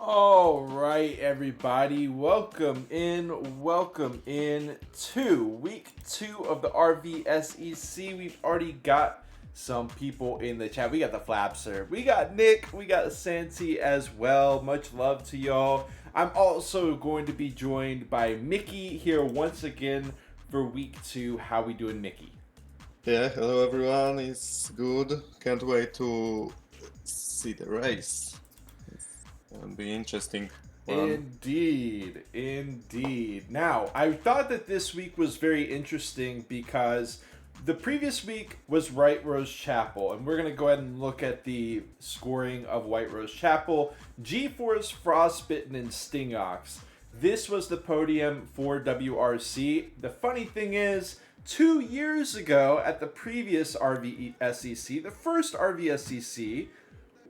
All right, everybody, welcome in to week 2 of the RVSEC. We've already got some people in the chat. We got the Flapser, we got Nick, we got Santi as well. Much love to y'all. I'm also going to be joined by Mickey here once again for week 2. How we doing, Mickey? Yeah, hello everyone. It's good. Can't wait to see the race. It'll be interesting one. Indeed. Now, I thought that this week was very interesting because the previous week was White Rose Chapel, and we're going to go ahead and look at the scoring of White Rose Chapel. GeForce, Frostbitten, and Stingox. This was the podium for WRC. The funny thing is, 2 years ago at the previous RVSEC, the first RVSEC,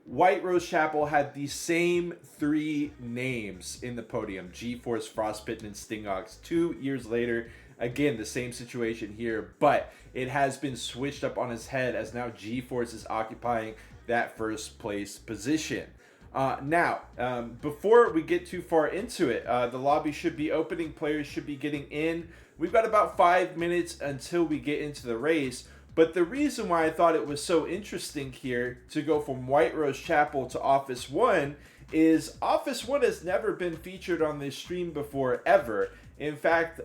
White Rose Chapel had the same 3 names in the podium: GeForce, Frostbitten, and Stingox. 2 years later, again, the same situation here, but it has been switched up on its head as now GeForce is occupying that first place position. Before we get too far into it, the lobby should be opening, players should be getting in. We've got about 5 minutes until we get into the race. But the reason why I thought it was so interesting here to go from White Rose Chapel to Office 1 is Office 1 has never been featured on this stream before, ever. In fact,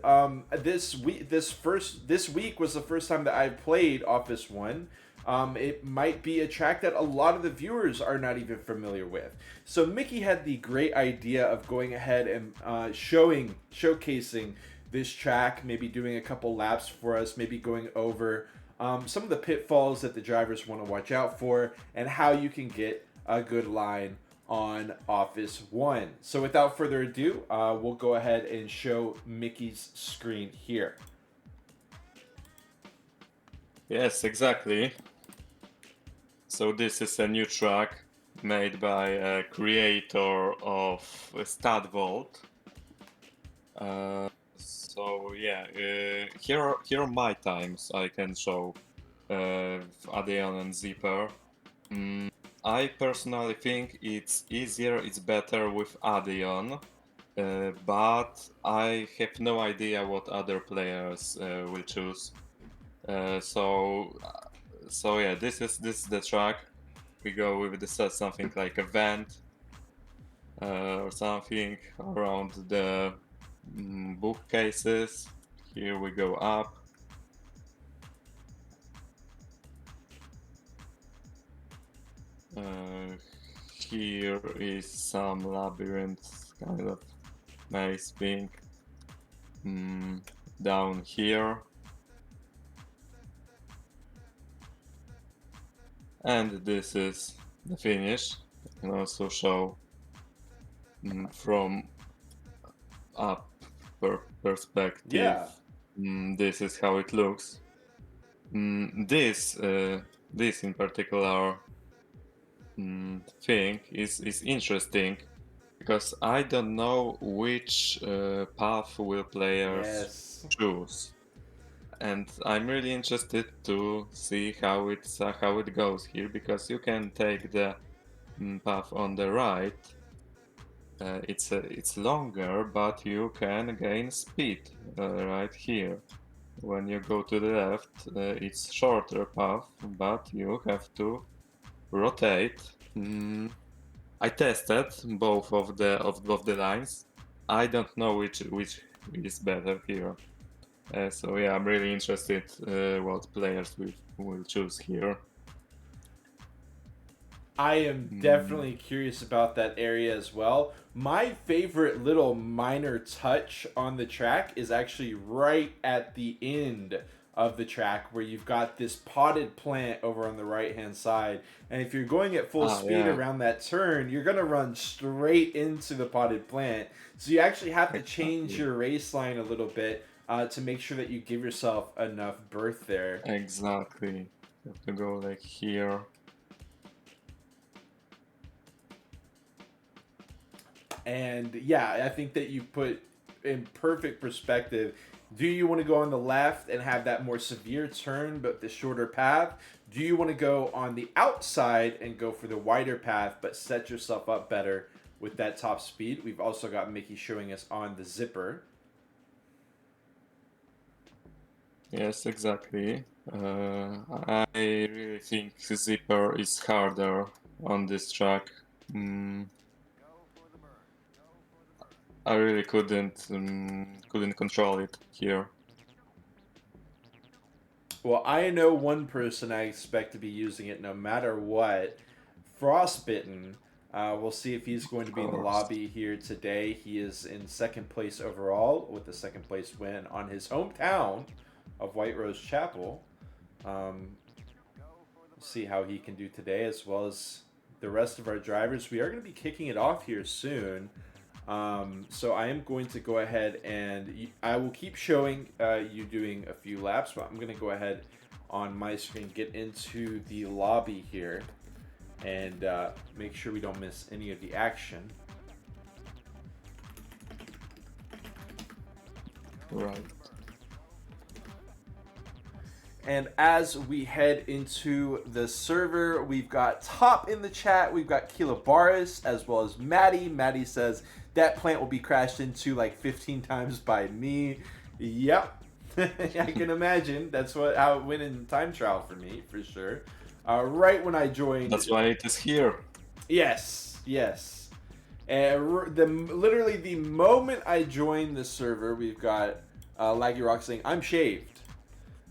this week was the first time that I played Office 1. It might be a track that a lot of the viewers are not even familiar with. So Mickey had the great idea of going ahead and showcasing this track, maybe doing a couple laps for us, maybe going over some of the pitfalls that the drivers want to watch out for, and how you can get a good line on Office 1. So without further ado, we'll go ahead and show Mickey's screen here. Yes, exactly. So this is a new track made by a creator of StatVault. Here are my times I can show Adeon and Zipper. I personally think it's easier, it's better with Adeon, but I have no idea what other players will choose. So yeah, this is the track. We go with something like a vent or something around the bookcases. Here we go up. Here is some labyrinth kind of maze thing down here. And this is the finish. I can also show from up perspective. Yeah. This is how it looks. This in particular thing is interesting because I don't know which path will players choose, and I'm really interested to see how it goes here, because you can take the path on the right. It's longer, but you can gain speed right here. When you go to the left, it's shorter path, but you have to rotate. I tested both of the lines. I don't know which is better here. So yeah, I'm really interested what players will choose here. I am definitely curious about that area as well. My favorite little minor touch on the track is actually right at the end of the track, where you've got this potted plant over on the right hand side, and if you're going at full speed around that turn, you're going to run straight into the potted plant. So you actually have to change your race line a little bit to make sure that you give yourself enough berth there. Exactly. You have to go like here. And yeah, I think that you put in perfect perspective. Do you want to go on the left and have that more severe turn but the shorter path? Do you want to go on the outside and go for the wider path but set yourself up better with that top speed. We've also got Mickey showing us on the zipper. Yes, exactly. I really think Zipper is harder on this track. Mm, I really couldn't control it here. Well, I know one person I expect to be using it no matter what. Frostbitten. We'll see if he's going to be in the Course. lobby here today. He is in second place overall with the second place win on his hometown of White Rose Chapel. See how he can do today, as well as the rest of our drivers. We are going to be kicking it off here soon. So I am going to go ahead and I will keep showing you doing a few laps, but I'm going to go ahead on my screen, get into the lobby here, and make sure we don't miss any of the action. Right. And as we head into the server, we've got Top in the chat. We've got Kilabaris as well as Maddie. Maddie says that plant will be crashed into like 15 times by me. Yep. I can imagine. That's how it went in time trial for me, for sure. Right when I joined. That's why it is here. Yes, yes. And literally the moment I joined the server, we've got Laggy Rock saying, I'm shaved.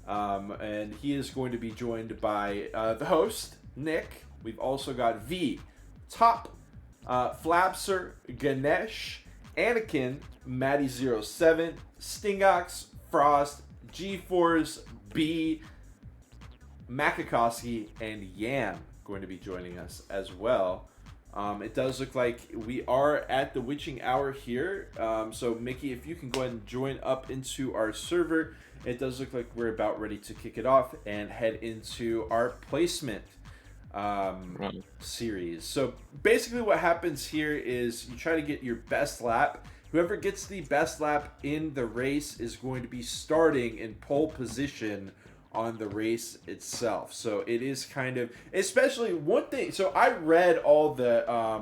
And he is going to be joined by the host, Nick. We've also got V, Top, Flapser, Ganesh, Anakin, Maddie07, Stingox, Frost, G-Force, B, Makakowski, and Yam going to be joining us as well. It does look like we are at the witching hour here. So Mickey, if you can go ahead and join up into our server. It does look like we're about ready to kick it off and head into our placement series. So basically what happens here is you try to get your best lap. Whoever gets the best lap in the race is going to be starting in pole position on the race itself. So it is kind of, especially one thing. So I read all I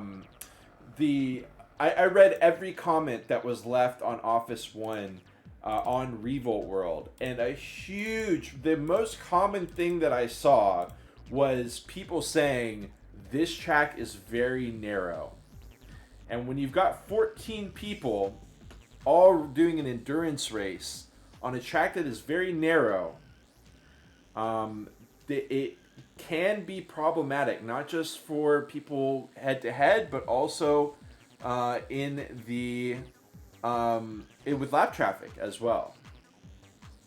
read every comment that was left on Office 1 on Revolt World, and the most common thing that I saw was people saying this track is very narrow. And when you've got 14 people all doing an endurance race on a track that is very narrow, it can be problematic, not just for people head to head, but also with lap traffic as well.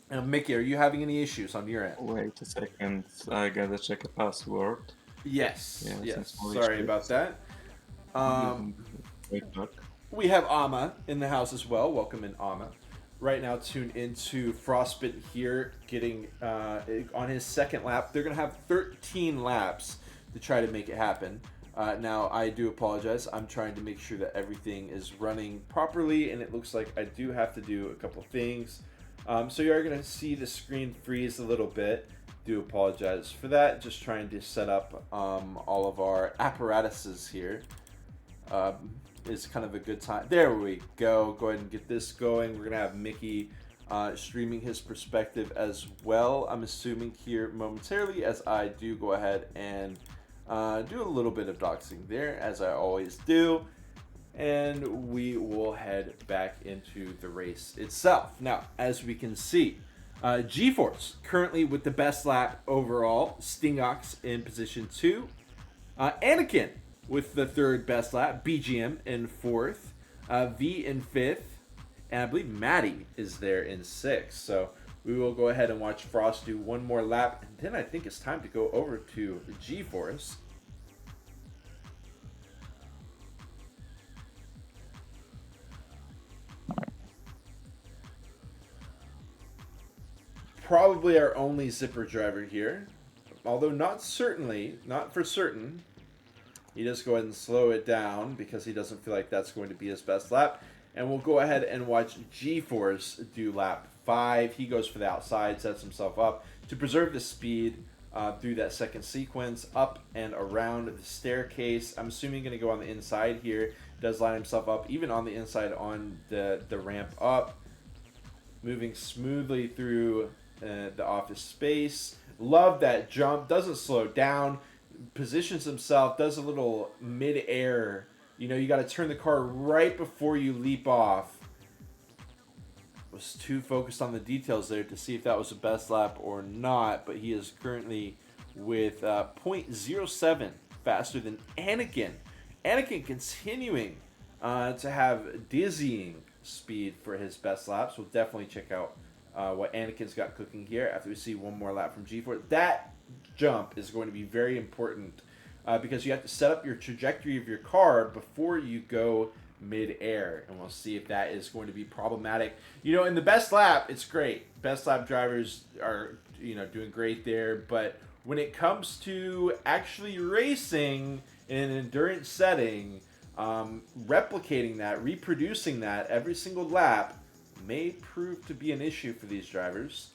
And Mickey, are you having any issues on your end? Wait a second, I gotta check a password. Yes. Yes. Sorry about that. Wait back. We have Ama in the house as well. Welcome in, Ama. Right now, tuned into Frostbitten here, getting on his second lap. They're going to have 13 laps to try to make it happen. Now, I do apologize. I'm trying to make sure that everything is running properly, and it looks like I do have to do a couple things. So you are going to see the screen freeze a little bit. Do apologize for that. Just trying to set up all of our apparatuses here. Is kind of a good time. There we go. Go ahead and get this going. We're going to have Mickey streaming his perspective as well, I'm assuming, here momentarily, as I do go ahead and do a little bit of doxing there, as I always do. And we will head back into the race itself. Now, as we can see, G-Force currently with the best lap overall. Stingox in position 2. Anakin with the third best lap. BGM in 4th. V in 5th. And I believe Maddie is there in 6th. So we will go ahead and watch Frost do one more lap. And then I think it's time to go over to G-Force. Probably our only zipper driver here. Although not for certain. He does go ahead and slow it down because he doesn't feel like that's going to be his best lap. And we'll go ahead and watch G-Force do lap 5. He goes for the outside, sets himself up to preserve the speed through that second sequence, up and around the staircase. I'm assuming going to go on the inside here Does line himself up even on the inside on the ramp up. Moving smoothly through the office space. Love that jump. Doesn't slow down. Positions himself. Does a little mid-air. You know, you got to turn the car right before you leap off. Was too focused on the details there to see if that was the best lap or not. But he is currently with 0.07 faster than Anakin. Anakin continuing to have dizzying speed for his best laps. We'll definitely check out what Anakin's got cooking here after we see one more lap from G4. That jump is going to be very important because you have to set up your trajectory of your car before you go mid-air, and we'll see if that is going to be problematic. You know, in the best lap, it's great. Best lap drivers are, you know, doing great there, but when it comes to actually racing in an endurance setting, replicating that, reproducing that every single lap may prove to be an issue for these drivers.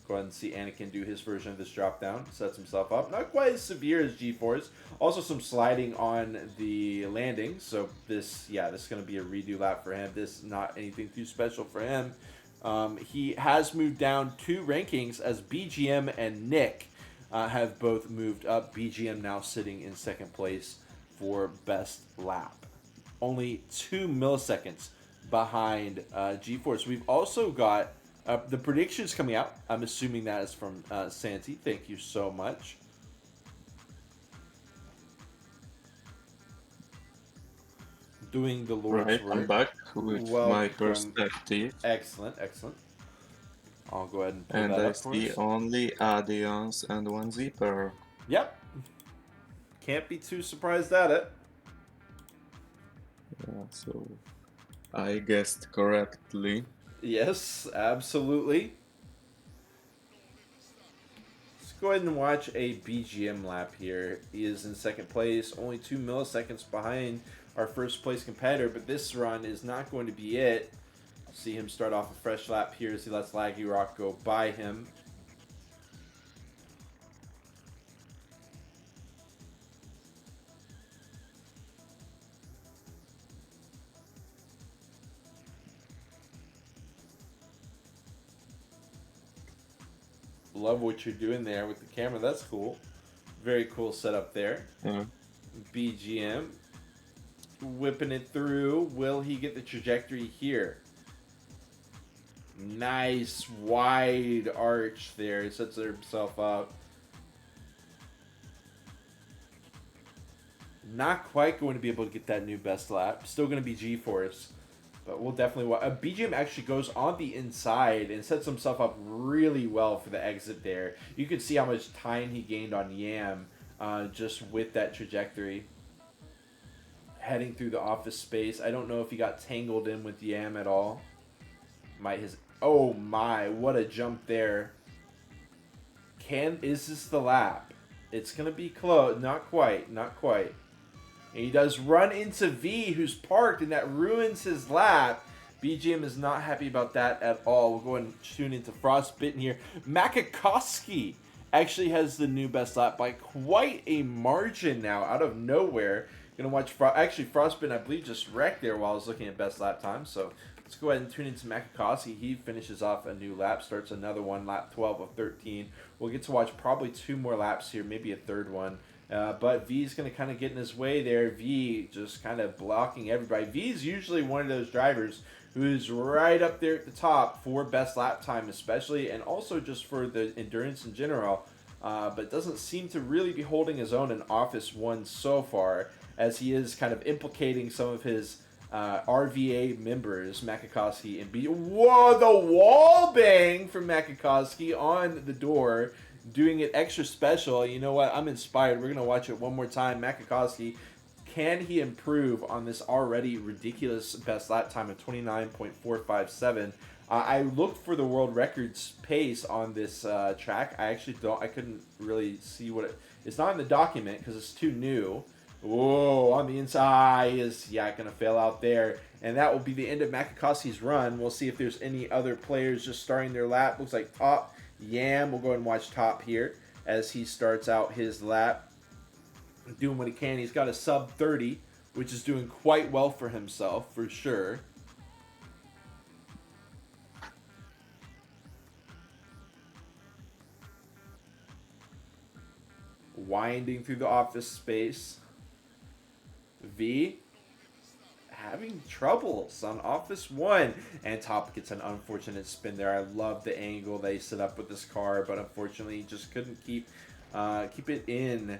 Go ahead and see Anakin do his version of this drop down. Sets himself up. Not quite as severe as G4's. Also some sliding on the landing. So this is going to be a redo lap for him. This not anything too special for him. He has moved down 2 rankings as BGM and Nick have both moved up. BGM now sitting in second place for best lap. Only 2 milliseconds behind G4. So we've also got the predictions coming out. I'm assuming that is from Santi. Thank you so much. Doing the Lord's work. I'm back with my perspective. Excellent, excellent. I'll go ahead and pull and that I up for see us. only Adions and 1 zipper. Yep. Can't be too surprised at it. Yeah, so I guessed correctly. Yes, absolutely. Let's go ahead and watch a BGM lap here. He is in second place, only 2 milliseconds behind our first place competitor, but this run is not going to be it. See him start off a fresh lap here as he lets Laggy Rock go by him. Love what you're doing there with the camera. That's cool. Very cool setup there. Yeah. BGM whipping it through. Will he get the trajectory here? Nice wide arch there. He sets himself up. Not quite going to be able to get that new best lap. Still going to be G-Force. But we'll definitely watch. BGM actually goes on the inside and sets himself up really well for the exit there. You can see how much time he gained on Yam just with that trajectory. Heading through the office space. I don't know if he got tangled in with Yam at all. Oh my, what a jump there. Is this the lap? It's going to be close. Not quite, not quite. And he does run into V, who's parked, and that ruins his lap. BGM is not happy about that at all. We'll go ahead and tune into Frostbitten here. Makakowski actually has the new best lap by quite a margin now, out of nowhere. Gonna watch Frostbitten, I believe, just wrecked there while I was looking at best lap time. So let's go ahead and tune into Makakowski. He finishes off a new lap, starts another one, lap 12 of 13. We'll get to watch probably 2 more laps here, maybe a third one. But V's going to kind of get in his way there. V just kind of blocking everybody. V's usually one of those drivers who's right up there at the top for best lap time especially, and also just for the endurance in general. But doesn't seem to really be holding his own in Office 1 so far, as he is kind of implicating some of his RVA members, Makakowski and B. Whoa, the wall bang from Makakowski on the door. Doing it extra special. You know what? I'm inspired. We're going to watch it one more time. Makakowski, can he improve on this already ridiculous best lap time of 29.457? I looked for the world records pace on this track. I couldn't really see it's not in the document because it's too new. Whoa, on the inside is, going to fail out there. And that will be the end of Makakowski's run. We'll see if there's any other players just starting their lap. Looks like Top Yam. We'll go ahead and watch Top here as he starts out his lap. doing what he can. He's got a sub 30, which is doing quite well for himself, for sure. Winding through the office space. V having troubles on office 1, and Top gets an unfortunate spin there. I love the angle they set up with this car, but unfortunately he just couldn't keep it in,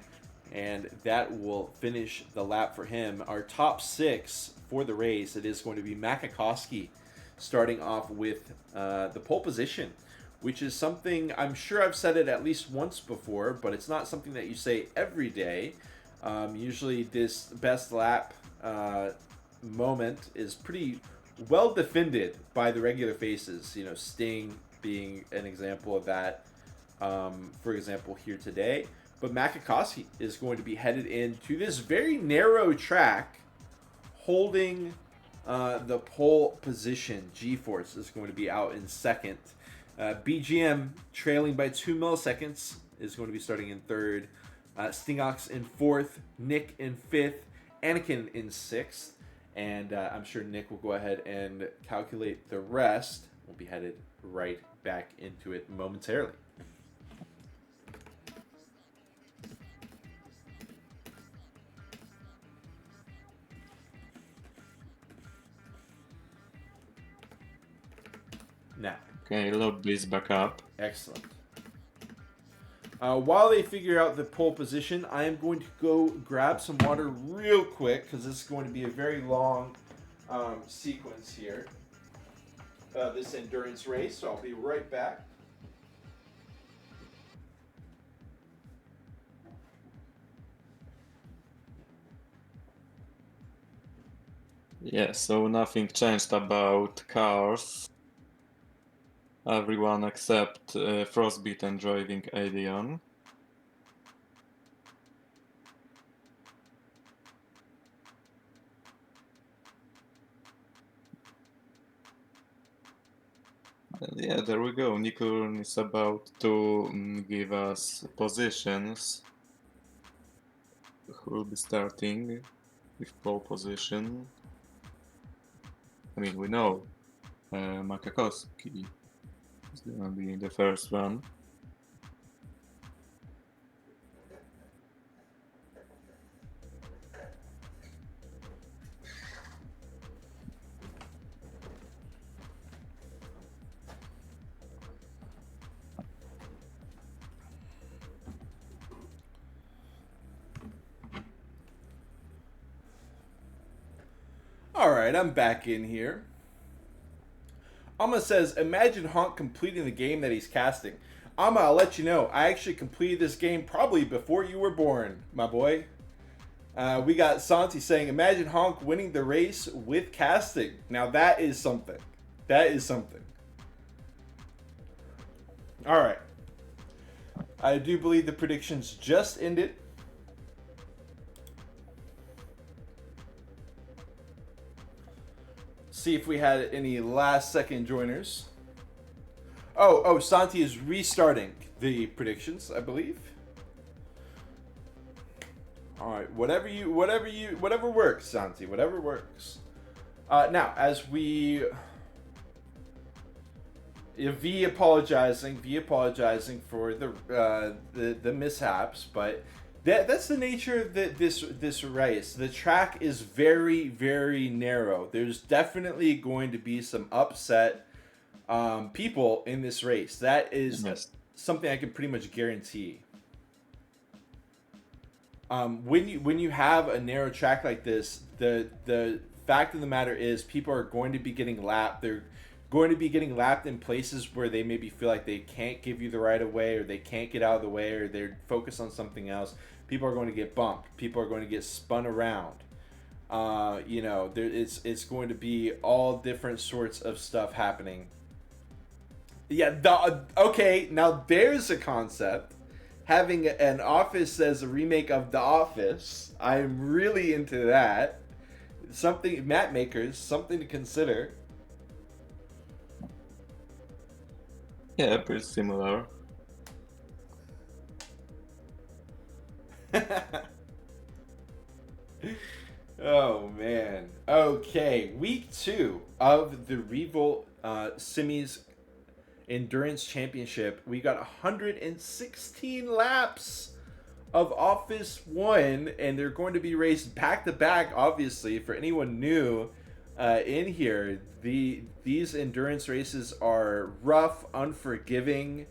and that will finish the lap for him. Our top 6 for the race, it is going to be Makakowski starting off with the pole position, which is something I'm sure I've said it at least once before, but it's not something that you say every day. Usually this best lap moment is pretty well defended by the regular faces. You know, Sting being an example of that, for example, here today. But Makakowski is going to be headed into this very narrow track, holding the pole position. G-Force is going to be out in second. BGM trailing by 2 milliseconds is going to be starting in third. Stingox in fourth, Nick in fifth, Anakin in sixth, and I'm sure Nick will go ahead and calculate the rest. We'll be headed right back into it momentarily. Now. Okay, lobby is back up. Excellent. While they figure out the pole position, I am going to go grab some water real quick because this is going to be a very long sequence here. This endurance race, so I'll be right back. Yeah, so nothing changed about cars. Everyone except Frostbeaten driving Alien. Yeah, there we go. Nikurn is about to give us positions. Who will be starting with pole position? I mean, we know Makakowski is gonna be the first one. Alright, I'm back in here. Amma says, imagine Honk completing the game that he's casting. Amma, I'll let you know, I actually completed this game probably before you were born, my boy. We got Santi saying, imagine Honk winning the race with casting. Now that is something. That is something. Alright. I do believe the predictions just ended. See if we had any last second joiners. Oh, Santi is restarting the predictions, I believe. All right, whatever works, Santi, whatever works. Now, as we V apologizing for the mishaps, but that's the nature of this race. The track is very, very narrow. There's definitely going to be some upset people in this race. That is something I can pretty much guarantee. When you have a narrow track like this, the fact of the matter is people are going to be getting lapped. They're going to be getting lapped in places where they maybe feel like they can't give you the right of way, or they can't get out of the way, or they're focused on something else. People are going to get bumped. People are going to get spun around. It's going to be all different sorts of stuff happening. Yeah, okay, now there's a concept. Having an Office as a remake of The Office, I'm really into that. Something, map makers, something to consider. Yeah, pretty similar. Oh man. Okay, week 2 of the Revolt Simis Endurance Championship. We got 116 laps of Office 1, and they're going to be raced back to back, obviously. For anyone new in here, these endurance races are rough, unforgiving,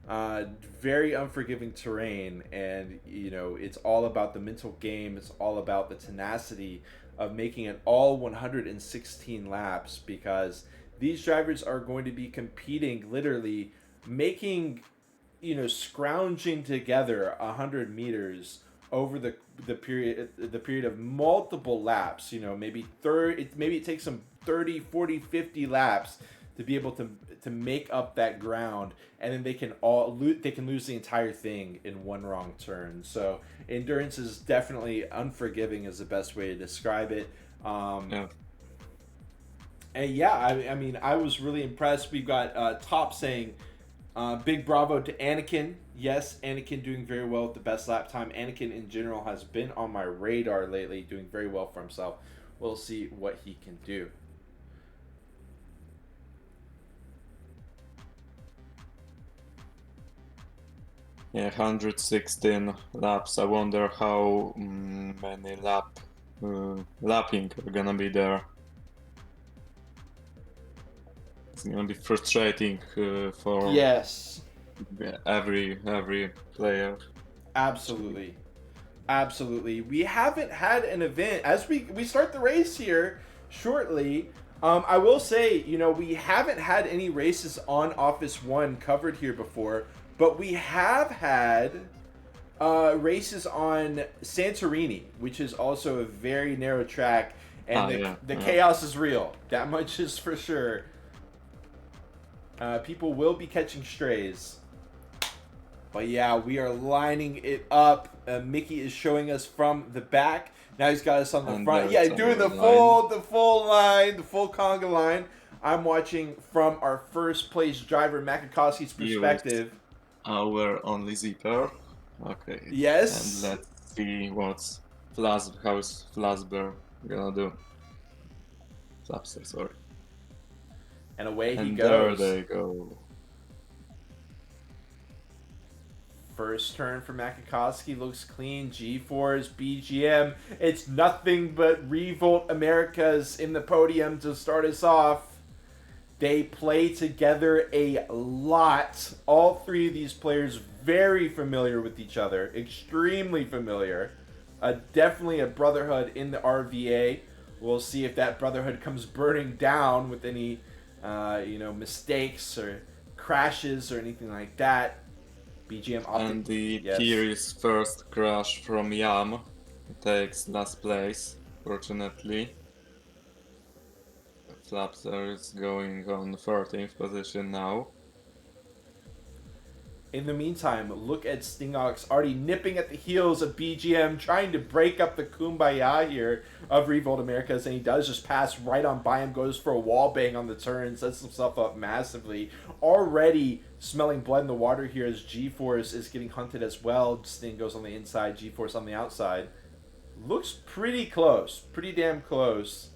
uh, very unforgiving terrain, and it's all about the mental game. It's all about the tenacity of making it all 116 laps, because these drivers are going to be competing, literally making, scrounging together 100 meters over the period of multiple laps. Maybe it takes them 30, 40, 50 laps to be able to make up that ground, and then they can lose the entire thing in one wrong turn. So endurance is definitely unforgiving, is the best way to describe it. Yeah. And yeah, I mean, I was really impressed. We've got Top saying, big bravo to Anakin. Yes, Anakin doing very well with the best lap time. Anakin in general has been on my radar lately, doing very well for himself. We'll see what he can do. Yeah, 116 laps. I wonder how many lapping are gonna be there. It's gonna be frustrating for Yes, every player. absolutely. Absolutely. We haven't had an event as we start the race here shortly. I will say, we haven't had any races on Office 1 covered here before, but we have had races on Santorini, which is also a very narrow track, and the, Yeah, the yeah. chaos is real. That much is for sure. People will be catching strays. But yeah, we are lining it up. Mickey is showing us from the back. Now he's got us on the And front. Yeah, there's doing our the line. full line, the full conga line. I'm watching from our first place driver Makakowski's Use perspective. our only zipper. Okay. And Yes, let's see how's Flasber gonna do. Flapster, sorry. and away he And there goes. they go. First turn for Makakowski looks clean. G4's BGM. It's nothing but Revolt Americas in the podium to start us off. They play together a lot. All three of these players very familiar with each other, extremely familiar. Definitely a brotherhood in the RVA. We'll see if that brotherhood comes burning down with any, mistakes or crashes or anything like that. BGM opting. And the Yes. Kiri's first crash from Yam takes last place, fortunately. Flapster is going on 13th position now. In the meantime, look at Stingox already nipping at the heels of BGM, trying to break up the kumbaya here of Revolt Americas, and he does just pass right on by him, goes for a wall bang on the turn, sets himself up massively. Already smelling blood in the water here as G-Force is getting hunted as well. Sting goes on the inside, G-Force on the outside. Looks pretty close, pretty damn close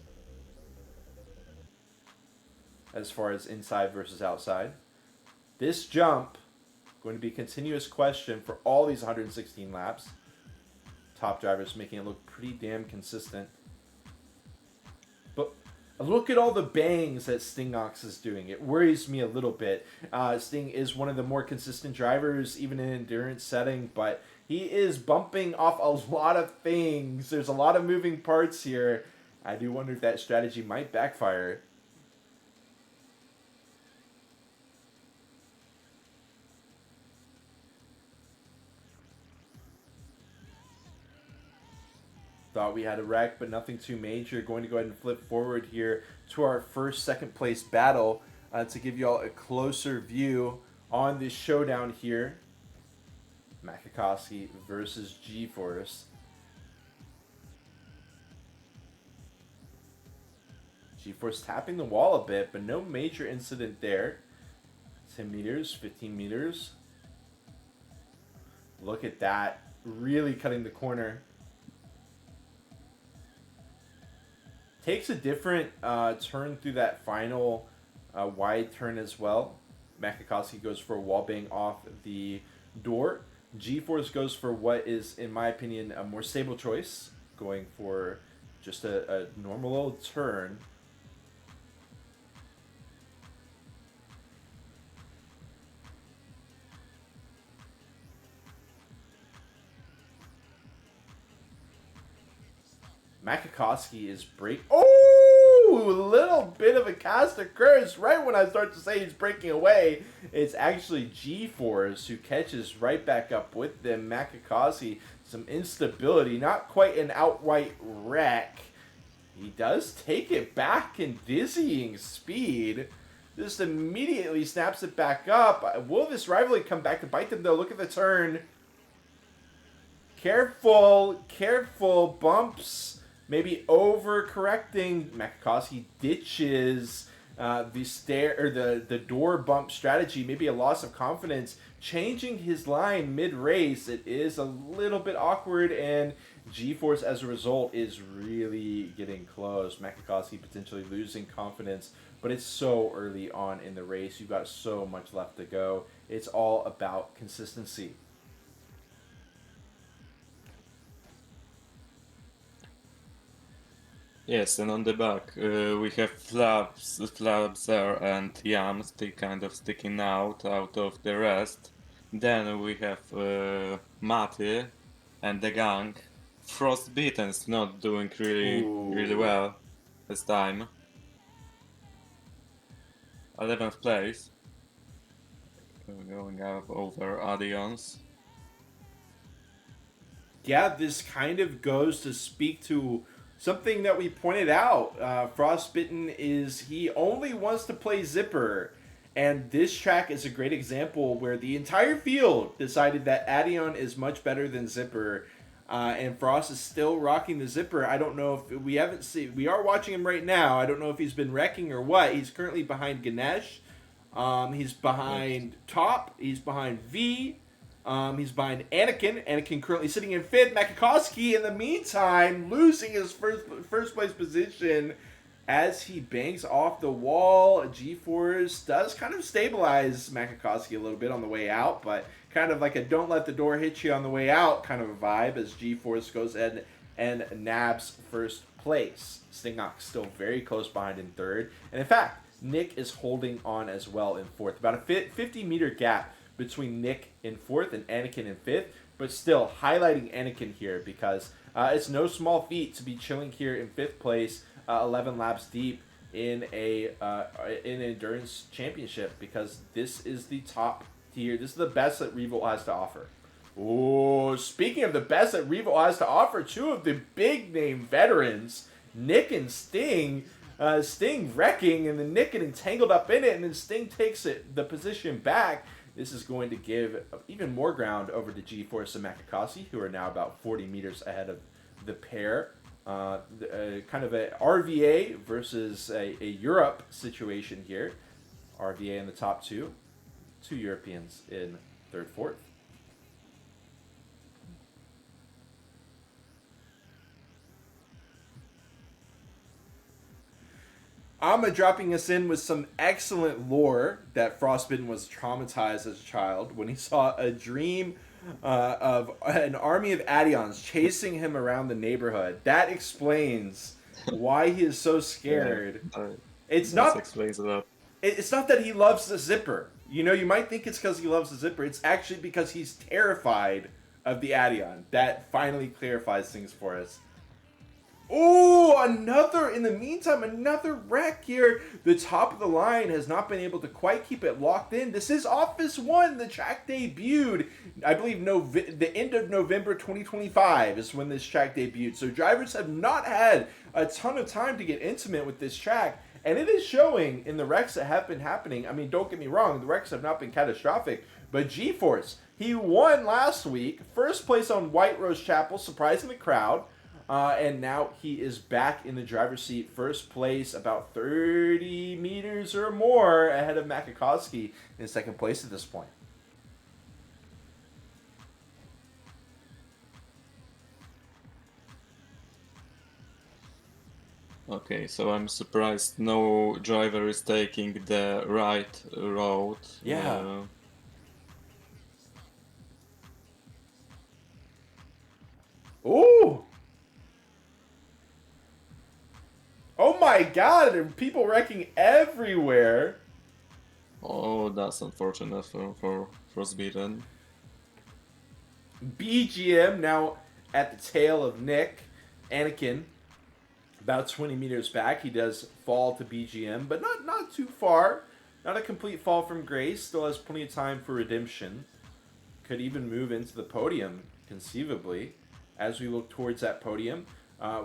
as far as inside versus outside. This jump going to be a continuous question for all these 116 laps. Top drivers making it look pretty damn consistent. But look at all the bangs that Stingox is doing. It worries me a little bit. Sting is one of the more consistent drivers, even in an endurance setting, but he is bumping off a lot of things. There's a lot of moving parts here. I do wonder if that strategy might backfire. Thought we had a wreck, but nothing too major. Going to go ahead and flip forward here to our first second place battle to give you all a closer view on this showdown here. Makakowski versus G-Force. G-Force tapping the wall a bit, but no major incident there. 10 meters, 15 meters. Look at that. Really cutting the corner. Takes a different turn through that final wide turn as well. Makakowski goes for a wall bang off the door. G-Force goes for what is, in my opinion, a more stable choice, going for just a normal old turn. Makakowski is break. Oh, a little bit of a cast occurs right when I start to say he's breaking away. It's actually G-Force who catches right back up with them. Makakowski, some instability, not quite an outright wreck. He does take it back in dizzying speed. Just immediately snaps it back up. Will this rivalry come back to bite them though? Look at the turn. Careful, careful, bumps. Maybe overcorrecting. Makakowski ditches the stair or the door bump strategy. Maybe a loss of confidence. Changing his line mid-race. It is a little bit awkward, and G-Force as a result is really getting close. Makakowski potentially losing confidence, but it's so early on in the race. You've got so much left to go. It's all about consistency. Yes, and on the back we have Flabs there and Yam kind of sticking out of the rest. Then we have Mati and the gang. Frostbitten's not doing really well this time. 11th place. Going up over Adions. Yeah, this kind of goes to speak to something that we pointed out. Frostbitten is he only wants to play Zipper. And this track is a great example where the entire field decided that Adion is much better than Zipper. And Frost is still rocking the Zipper. I don't know if we haven't seen. We are watching him right now. I don't know if he's been wrecking or what. He's currently behind Ganesh. He's behind Top. He's behind V. He's behind Anakin. Anakin currently sitting in 5th. Makakowski, in the meantime, losing his first place position as he bangs off the wall. G-Force does kind of stabilize Makakowski a little bit on the way out, but kind of like a don't let the door hit you on the way out kind of a vibe as G-Force goes ahead and nabs first place. Stingok still very close behind in 3rd. And in fact, Nick is holding on as well in 4th. About a 50-meter gap between Nick in 4th and Anakin in 5th, but still highlighting Anakin here because it's no small feat to be chilling here in 5th place, 11 laps deep in an endurance championship, because this is the top tier. This is the best that Revolt has to offer. Oh, speaking of the best that Revolt has to offer, 2 of the big name veterans, Nick and Sting. Sting wrecking and then Nick getting tangled up in it, and then Sting takes the position back. This is going to give even more ground over to G-Force and Makakowski, who are now about 40 meters ahead of the pair. Kind of a RVA versus a Europe situation here. RVA in the top 2. 2 Europeans in 3rd, 4th. Amma dropping us in with some excellent lore that Frostbitten was traumatized as a child when he saw a dream of an army of Adions chasing him around the neighborhood. That explains why he is so scared. It's not explains a lot. It's not that he loves the Zipper. You know, you might think it's because he loves the Zipper. It's actually because he's terrified of the Adion. That finally clarifies things for us. Oh, in the meantime, another wreck here. The top of the line has not been able to quite keep it locked in. This is Office 1. The track debuted, I believe, the end of November 2025 is when this track debuted. So drivers have not had a ton of time to get intimate with this track. And it is showing in the wrecks that have been happening. I mean, don't get me wrong, the wrecks have not been catastrophic. But G-Force, he won last week. First place on White Rose Chapel, surprising the crowd. And now he is back in the driver's seat, first place, about 30 meters or more ahead of Makakowski in 2nd place at this point. Okay, so I'm surprised no driver is taking the right road. Yeah. Ooh. Oh my god, there are people wrecking everywhere. Oh, that's unfortunate for Frostbitten. BGM now at the tail of Nick. Anakin about 20 meters back. He does fall to BGM, but not too far. Not a complete fall from grace. Still has plenty of time for redemption. Could even move into the podium, conceivably, as we look towards that podium.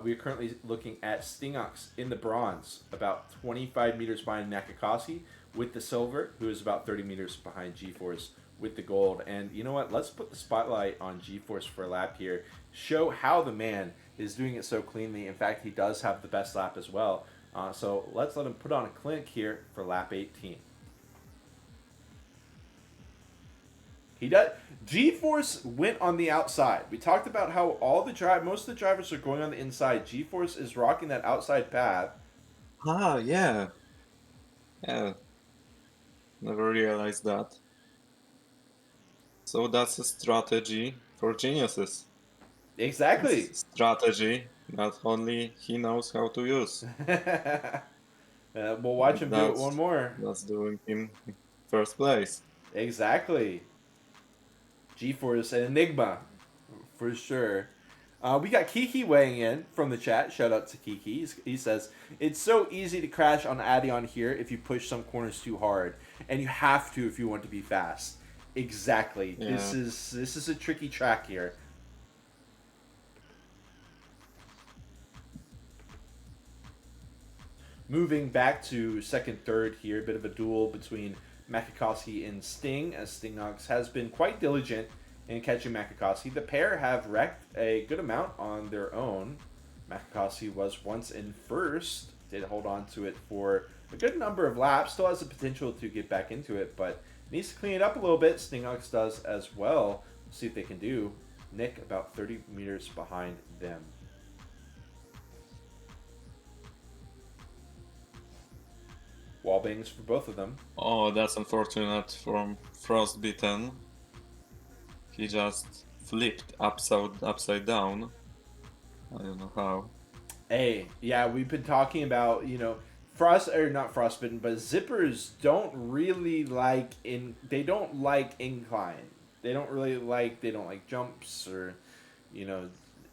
We are currently looking at Stingox in the bronze, about 25 meters behind Nakakasi with the silver, who is about 30 meters behind G-Force with the gold. And you know what? Let's put the spotlight on G-Force for a lap here. Show how the man is doing it so cleanly. In fact, he does have the best lap as well. So let's let him put on a clinic here for lap 18. He does. G-Force went on the outside. We talked about how most of the drivers are going on the inside. G-Force is rocking that outside path. Ah, yeah. Yeah, never realized that. So that's a strategy for geniuses. Exactly. It's strategy that only he knows how to use. We'll watch And him do it one more. that's doing him first place. Exactly. G-Force and Enigma, for sure. We got Kiki weighing in from the chat. Shout out to Kiki. He says, it's so easy to crash on Adion here if you push some corners too hard. And you have to if you want to be fast. Exactly. Yeah. This is a tricky track here. Moving back to second, third here, a bit of a duel between Makakowski and Sting, as Stingox has been quite diligent in catching Makakowski. The pair have wrecked a good amount on their own. Makakowski was once in first, did hold on to it for a good number of laps, still has the potential to get back into it, but needs to clean it up a little bit. Stingox does as well. We'll see if they can do. Nick about 30 meters behind them. Wall bangs for both of them. Oh, that's unfortunate from Frostbitten. He just flipped upside down. I don't know how. Hey, yeah, we've been talking about, not frostbitten, but zippers don't really they don't like incline. They don't like jumps or, you know,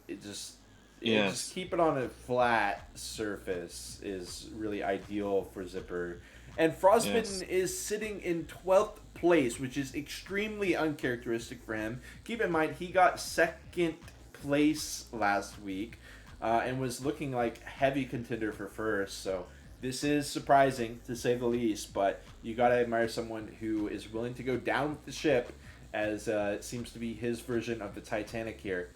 it just Yes. keep it on a flat surface is really ideal for zipper. And frostbitten Yes. is sitting in 12th place, which is extremely uncharacteristic for him. Keep in mind he got second place last week and was looking like heavy contender for first. So this is surprising to say the least, but you gotta admire someone who is willing to go down with the ship, as it seems to be his version of the Titanic here.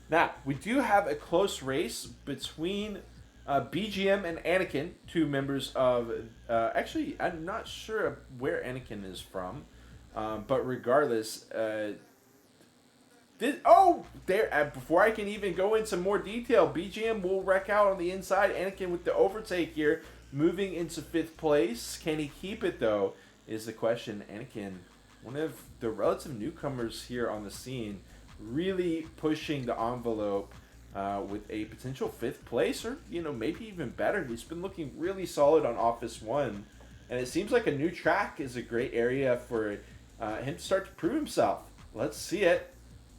Now, we do have a close race between BGM and Anakin, two members of. Actually, I'm not sure where Anakin is from, but regardless, before I can even go into more detail, BGM will wreck out on the inside. Anakin with the overtake here, moving into fifth place. Can he keep it though? Is the question. Anakin, one of the relative newcomers here on the scene, really pushing the envelope with a potential fifth place, or maybe even better. He's been looking really solid on Office One, and it seems like a new track is a great area for him to start to prove himself. Let's see it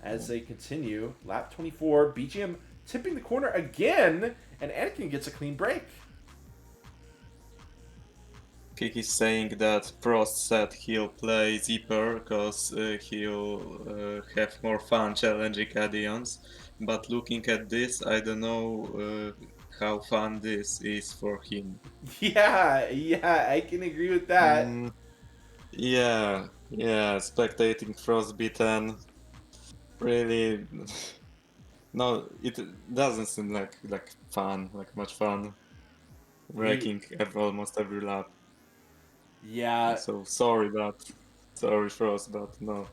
as they continue. Lap 24, BGM tipping the corner again, and Anakin gets a clean break. Kiki's saying that Frost said he'll play Zipper because he'll have more fun challenging Adions. But looking at this, I don't know how fun this is for him. Yeah, I can agree with that. Yeah, spectating Frostbitten really. No, it doesn't seem like fun, like much fun. Wrecking almost every lap. Yeah, So sorry, Frost, but no.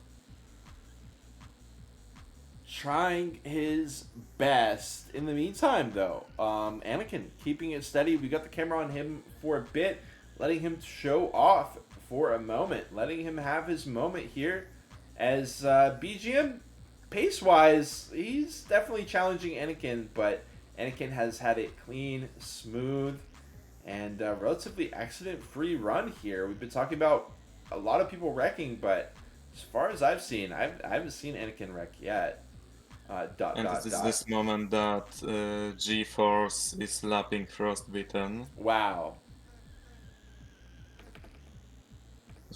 trying his best. In the meantime, though, Anakin keeping it steady. We got the camera on him for a bit, letting him show off for a moment, letting him have his moment here. As BGM, pace-wise, he's definitely challenging Anakin, but Anakin has had it clean, smooth, and relatively accident-free run here. We've been talking about a lot of people wrecking, but as far as I've seen, I haven't seen Anakin wreck yet. And it is this moment that G-Force is lapping Frostbitten. Wow.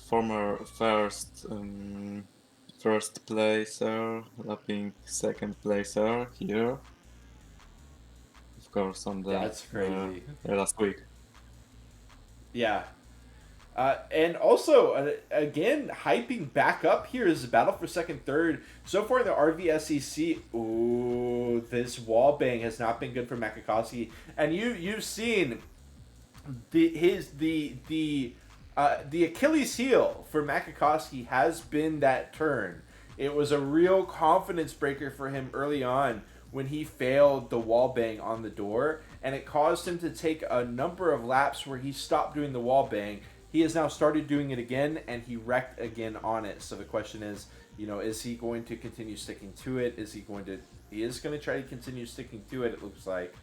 Former first placer, lapping second placer here. Of course, on the That's crazy. last week. Yeah. And also, again, hyping back up here is the battle for second, third. So far in the RVSEC, ooh, this wall bang has not been good for Makakowski. And you've seen the Achilles heel for Makakowski has been that turn. It was a real confidence breaker for him early on when he failed the wall bang on the door, and it caused him to take a number of laps where he stopped doing the wall bang. He has now started doing it again, and he wrecked again on it. So the question is, is he going to continue sticking to it? He is going to try to continue sticking to it, it looks like.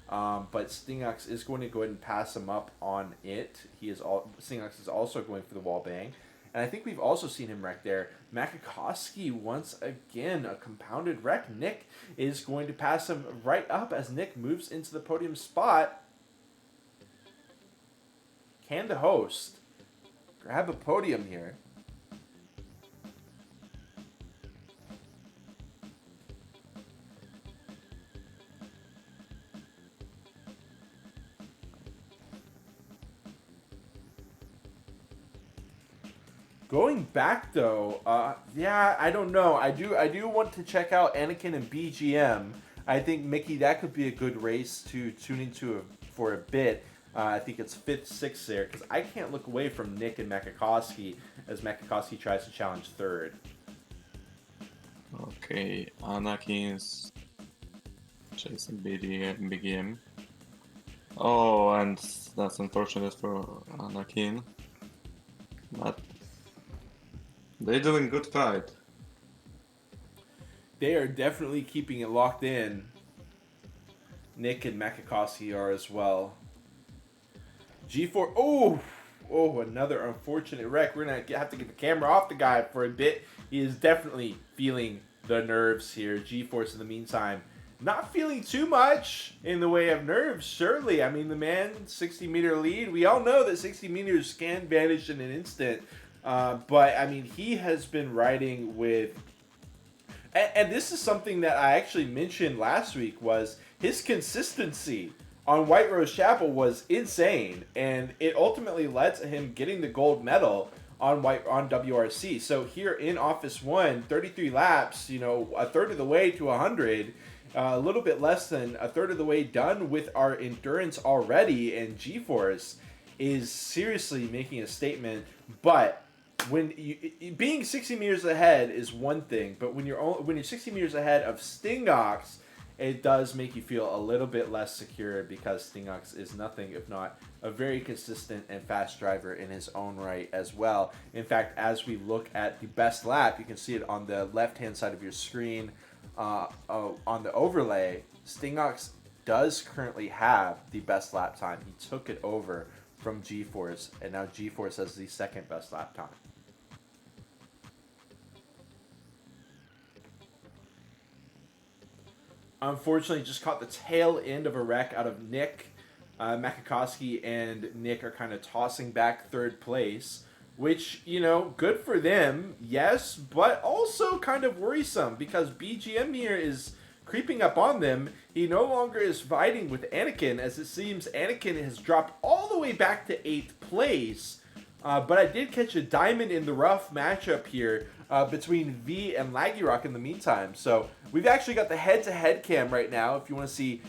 But Stingox is going to go ahead and pass him up on it. Stingox is also going for the wall bang. And I think we've also seen him wreck there. Makakowski, once again, a compounded wreck. Nick is going to pass him right up as Nick moves into the podium spot. Can the host grab a podium here? Going back though, I don't know. I do want to check out Anakin and BGM. I think Mickey, that could be a good race to tune into for a bit. I think it's 5th, 6th there because I can't look away from Nick and Makakowski as Makakowski tries to challenge 3rd. Okay, Anakin's chasing BGM. Oh, and that's unfortunate for Anakin. But they're doing good fight. They are definitely keeping it locked in. Nick and Makakowski are as well. G4. Oh, another unfortunate wreck. We're going to have to get the camera off the guy for a bit. He is definitely feeling the nerves here. G-Force in the meantime, not feeling too much in the way of nerves, surely. I mean, the man, 60-meter lead. We all know that 60 meters can vanish in an instant. But, I mean, he has been riding with... And this is something that I actually mentioned last week was his consistency on White Rose Chapel was insane, and it ultimately led to him getting the gold medal on WRC. So here in Office 1, 33 laps, a third of the way to 100, a little bit less than a third of the way done with our endurance already, and G-Force is seriously making a statement. But being 60 meters ahead is one thing, but when you're 60 meters ahead of Stingox, it does make you feel a little bit less secure because Stingox is nothing if not a very consistent and fast driver in his own right as well. In fact, as we look at the best lap, you can see it on the left-hand side of your screen on the overlay. Stingox does currently have the best lap time. He took it over from G-Force, and now G-Force has the second best lap time. Unfortunately, just caught the tail end of a wreck out of Nick. Makakowski and Nick are kind of tossing back 3rd place, which, good for them, yes, but also kind of worrisome because BGM here is creeping up on them. He no longer is fighting with Anakin, as it seems Anakin has dropped all the way back to 8th place. But I did catch a diamond in the rough matchup here between V and Laggy Rock in the meantime. So we've actually got the head-to-head cam right now. If you want to see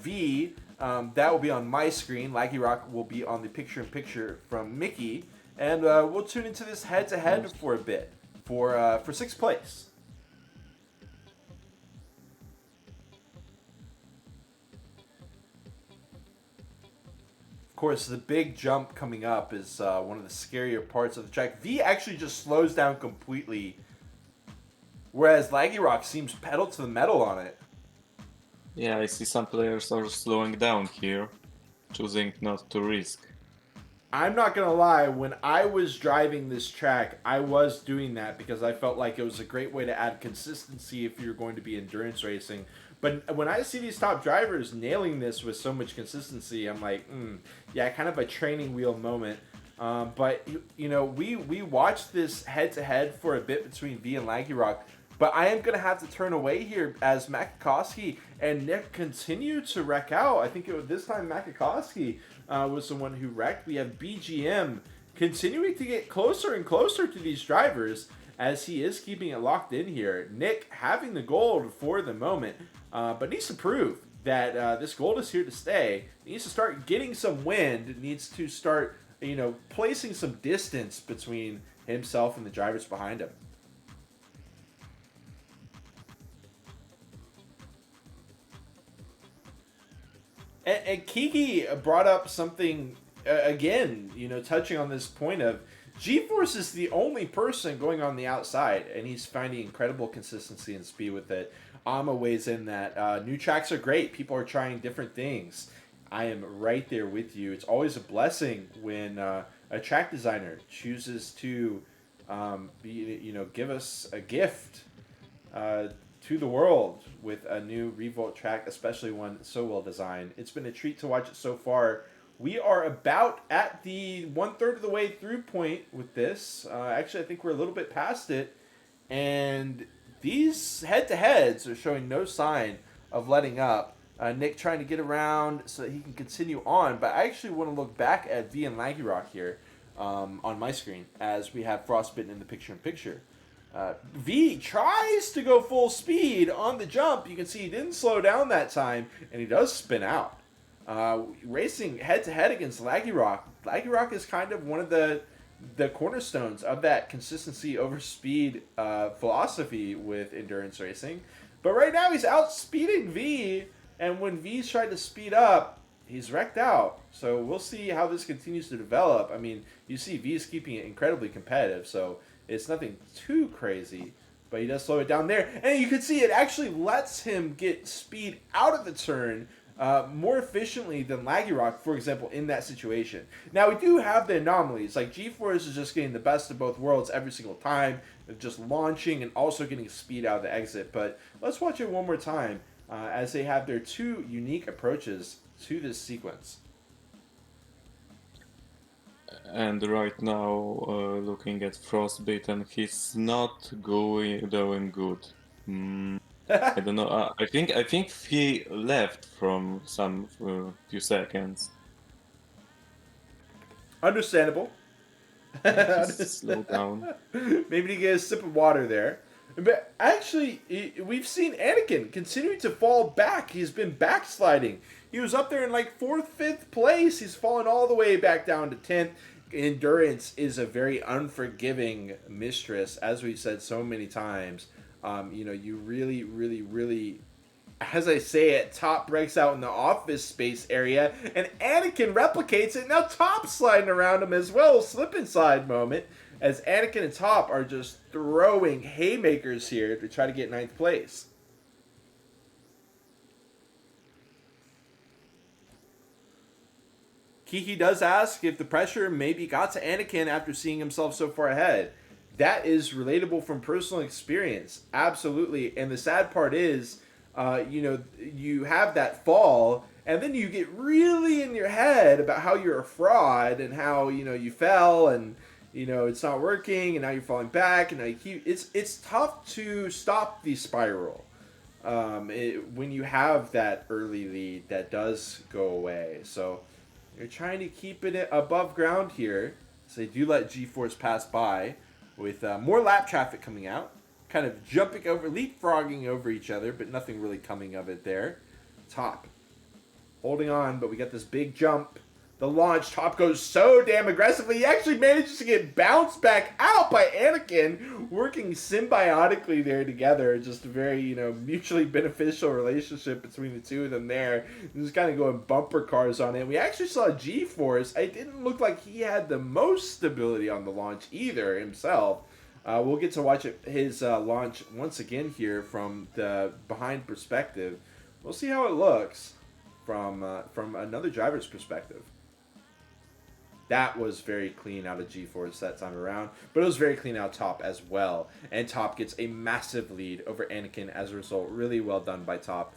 V, that will be on my screen. Laggy Rock will be on the picture-in-picture from Mickey. And we'll tune into this head-to-head for a bit for 6th place. course, the big jump coming up is one of the scarier parts of the track. V actually just slows down completely, whereas Laggy Rock seems pedal to the metal on it. Yeah, I see some players are slowing down here, choosing not to risk. I'm not gonna lie, when I was driving this track, I was doing that because I felt like it was a great way to add consistency if you're going to be endurance racing. But when I see these top drivers nailing this with so much consistency, I'm like, yeah, kind of a training wheel moment. But you know, we watched this head to head for a bit between V and Laggy Rock, but I am gonna have to turn away here as Makakowski and Nick continue to wreck out. I think this time Makakowski was the one who wrecked. We have BGM continuing to get closer and closer to these drivers as he is keeping it locked in here. Nick having the gold for the moment, but needs to prove that this gold is here to stay. He needs to start getting some wind. Needs to start, you know, placing some distance between himself and the drivers behind him. And Kiki brought up something again, you know, touching on this point of GeForce is the only person going on the outside, and he's finding incredible consistency and speed with it. Ama weighs in that new tracks are great. People are trying different things. I am right there with you. It's always a blessing when a track designer chooses to, give us a gift to the world with a new Revolt track, especially one so well designed. It's been a treat to watch it so far. We are about at the 1/3 of the way through point with this. Actually, I think we're a little bit past it. And these head-to-heads are showing no sign of letting up. Nick trying to get around so that he can continue on. But I actually want to look back at V and Laggy Rock here on my screen as we have Frostbitten in the picture-in-picture. V tries to go full speed on the jump. You can see he didn't slow down that time, and he does spin out. Racing head-to-head against Laggy Rock. Laggy Rock is kind of one of the cornerstones of that consistency over speed philosophy with endurance racing. But right now he's outspeeding V, and when V's tried to speed up, he's wrecked out. So we'll see how this continues to develop. I mean, you see V's keeping it incredibly competitive, so it's nothing too crazy, but he does slow it down there. And you can see it actually lets him get speed out of the turn more efficiently than Laggy Rock, for example, in that situation. Now, we do have the anomalies. Like, GeForce is just getting the best of both worlds every single time, just launching and also getting speed out of the exit. But let's watch it one more time as they have their two unique approaches to this sequence. And right now, looking at Frostbitten, he's not doing good. I don't know. I think he left from some few seconds. Understandable. Slow down. Maybe to get a sip of water there. But actually, we've seen Anakin continuing to fall back. He's been backsliding. He was up there in like 4th, 5th place. He's fallen all the way back down to 10th. Endurance is a very unforgiving mistress, as we've said so many times. You really, really, really, as I say it, Top breaks out in the office space area, and Anakin replicates it. Now Top's sliding around him as well. Slip inside moment, as Anakin and Top are just throwing haymakers here to try to get 9th place. Kiki does ask if the pressure maybe got to Anakin after seeing himself so far ahead. That is relatable from personal experience. Absolutely. And the sad part is, you have that fall, and then you get really in your head about how you're a fraud and how, you fell and, it's not working, and now you're falling back, and now it's tough to stop the spiral. When you have that early lead, that does go away. So you're trying to keep it above ground here. So they do let GeForce pass by with more lap traffic coming out. Kind of jumping over, leapfrogging over each other, but nothing really coming of it there. Top holding on, but we got this big jump The launch, Top goes so damn aggressively, he actually manages to get bounced back out by Anakin, working symbiotically there together. Just a very, mutually beneficial relationship between the two of them there. Just kind of going bumper cars on it. We actually saw G-Force. It didn't look like he had the most stability on the launch either himself. We'll get to watch his launch once again here from the behind perspective. We'll see how it looks from another driver's perspective. That was very clean out of G-Force that time around, but it was very clean out Top as well. And Top gets a massive lead over Anakin as a result. Really well done by Top.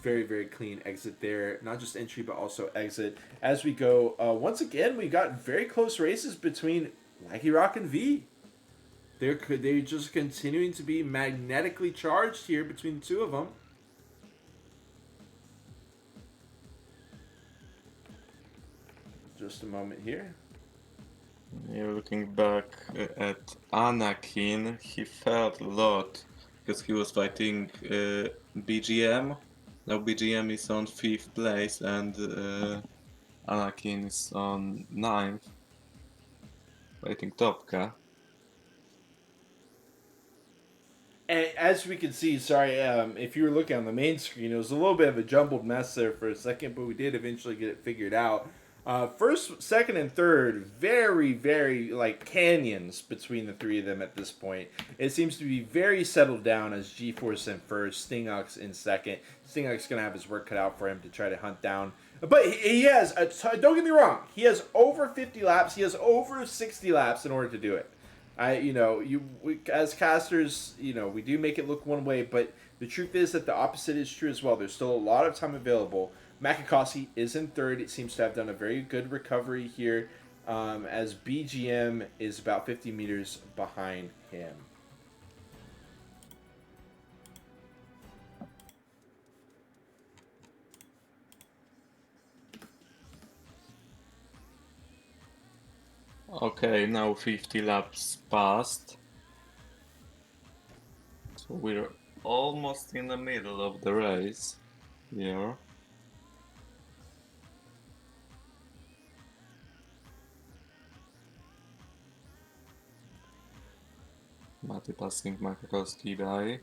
Very, very clean exit there. Not just entry, but also exit. As we go, once again, we got very close races between Laggy Rock and V. They're just continuing to be magnetically charged here between the two of them. Just a moment here. Yeah, looking back at Anakin, he felt a lot because he was fighting BGM. Now BGM is on 5th place and Anakin is on 9th, fighting Topka. And as we can see, sorry, if you were looking on the main screen, it was a little bit of a jumbled mess there for a second, but we did eventually get it figured out. First, second, and third, very, very like canyons between the three of them at this point. It seems to be very settled down as G-Force in first, Stingux in second. Stingux going to have his work cut out for him to try to hunt down. But he has, don't get me wrong, he has over 50 laps, he has over 60 laps in order to do it. As casters, we do make it look one way, but the truth is that the opposite is true as well. There's still a lot of time available. Makakasi is in third. It seems to have done a very good recovery here, as BGM is about 50 meters behind him. Okay, now 50 laps passed. So we're almost in the middle of the race here. Mati passing Makakowski by.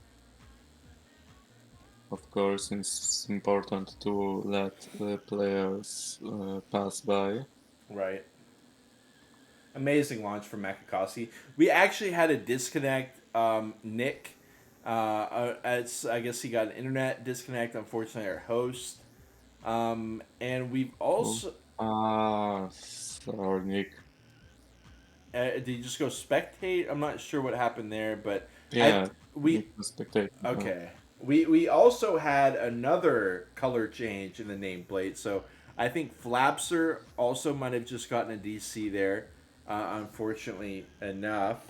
Of course, it's important to let the players pass by. Right. Amazing launch from Makakasi. We actually had a disconnect. Nick, I guess he got an internet disconnect. Unfortunately, our host. And we've also. Sorry, Nick. Did you just go spectate? I'm not sure what happened there, but Yeah, we spectate. okay. We also had another color change in the nameplate, so I think Flapser also might have just gotten a DC there. Unfortunately enough.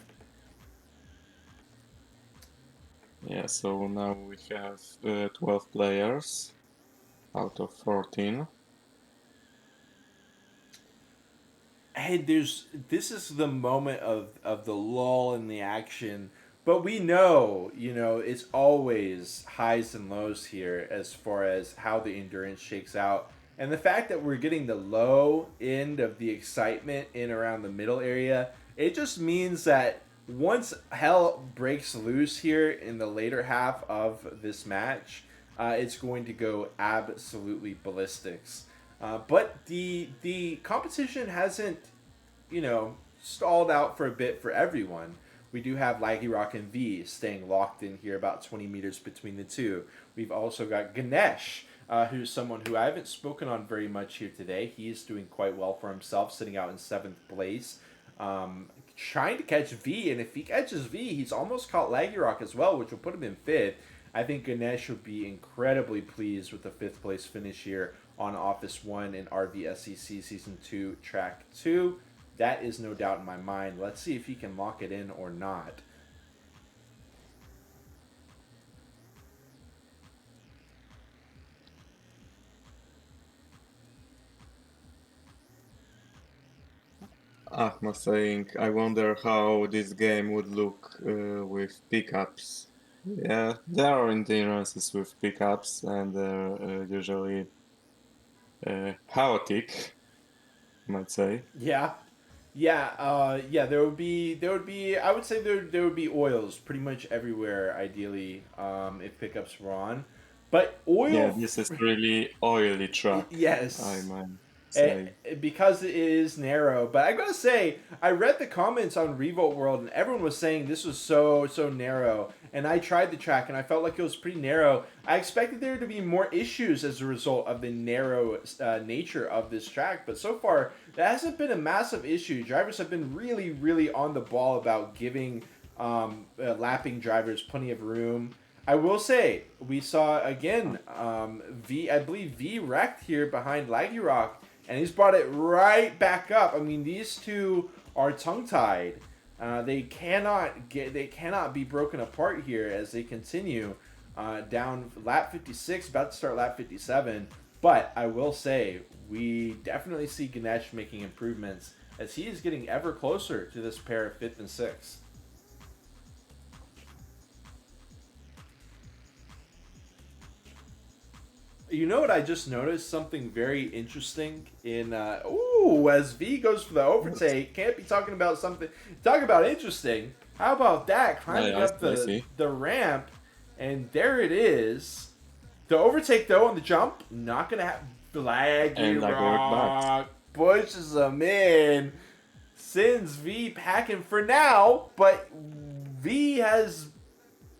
Yeah, so now we have 12 players out of 14. Hey, this is the moment of the lull in the action, but we know, it's always highs and lows here as far as how the endurance shakes out. And the fact that we're getting the low end of the excitement in around the middle area, it just means that once hell breaks loose here in the later half of this match, it's going to go absolutely ballistics. But the competition hasn't, stalled out for a bit for everyone. We do have Laggy Rock and V staying locked in here about 20 meters between the two. We've also got Ganesh, who's someone who I haven't spoken on very much here today. He's doing quite well for himself, sitting out in 7th place. Trying to catch V, and if he catches V, he's almost caught Laggy Rock as well, which will put him in 5th. I think Ganesh would be incredibly pleased with the 5th place finish here on Office 1 in RVSEC Season 2, Track 2. That is no doubt in my mind. Let's see if he can lock it in or not. Ahma saying, I wonder how this game would look with pickups. Yeah, there are endurance with pickups and they're usually chaotic. you might say. Yeah. Yeah, there would be I would say there would be oils pretty much everywhere ideally if pickups were on. But Yeah, oil this is really oily track, I yes. might say. Because it is narrow. But I gotta say, I read the comments on Revolt World, and everyone was saying this was so narrow. And I tried the track, and I felt like it was pretty narrow. I expected there to be more issues as a result of the narrow nature of this track, but so far that hasn't been a massive issue. Drivers have been really on the ball about giving lapping drivers plenty of room. I will say we saw again I believe V wrecked here behind Laggy Rock, and he's brought it right back up. I mean, these two are tongue tied. They cannot be broken apart here as they continue down lap 56, about to start lap 57. But I will say we definitely see Ganesh making improvements as he is getting ever closer to this pair of 5th and 6th. You know what I just noticed? Something very interesting in as V goes for the overtake. Can't be talking about something. Talk about interesting. How about that? Climbing up the ramp, and there it is. The overtake though on the jump, not gonna have Laggy Rock pushes him in, sends V packing for now, but V has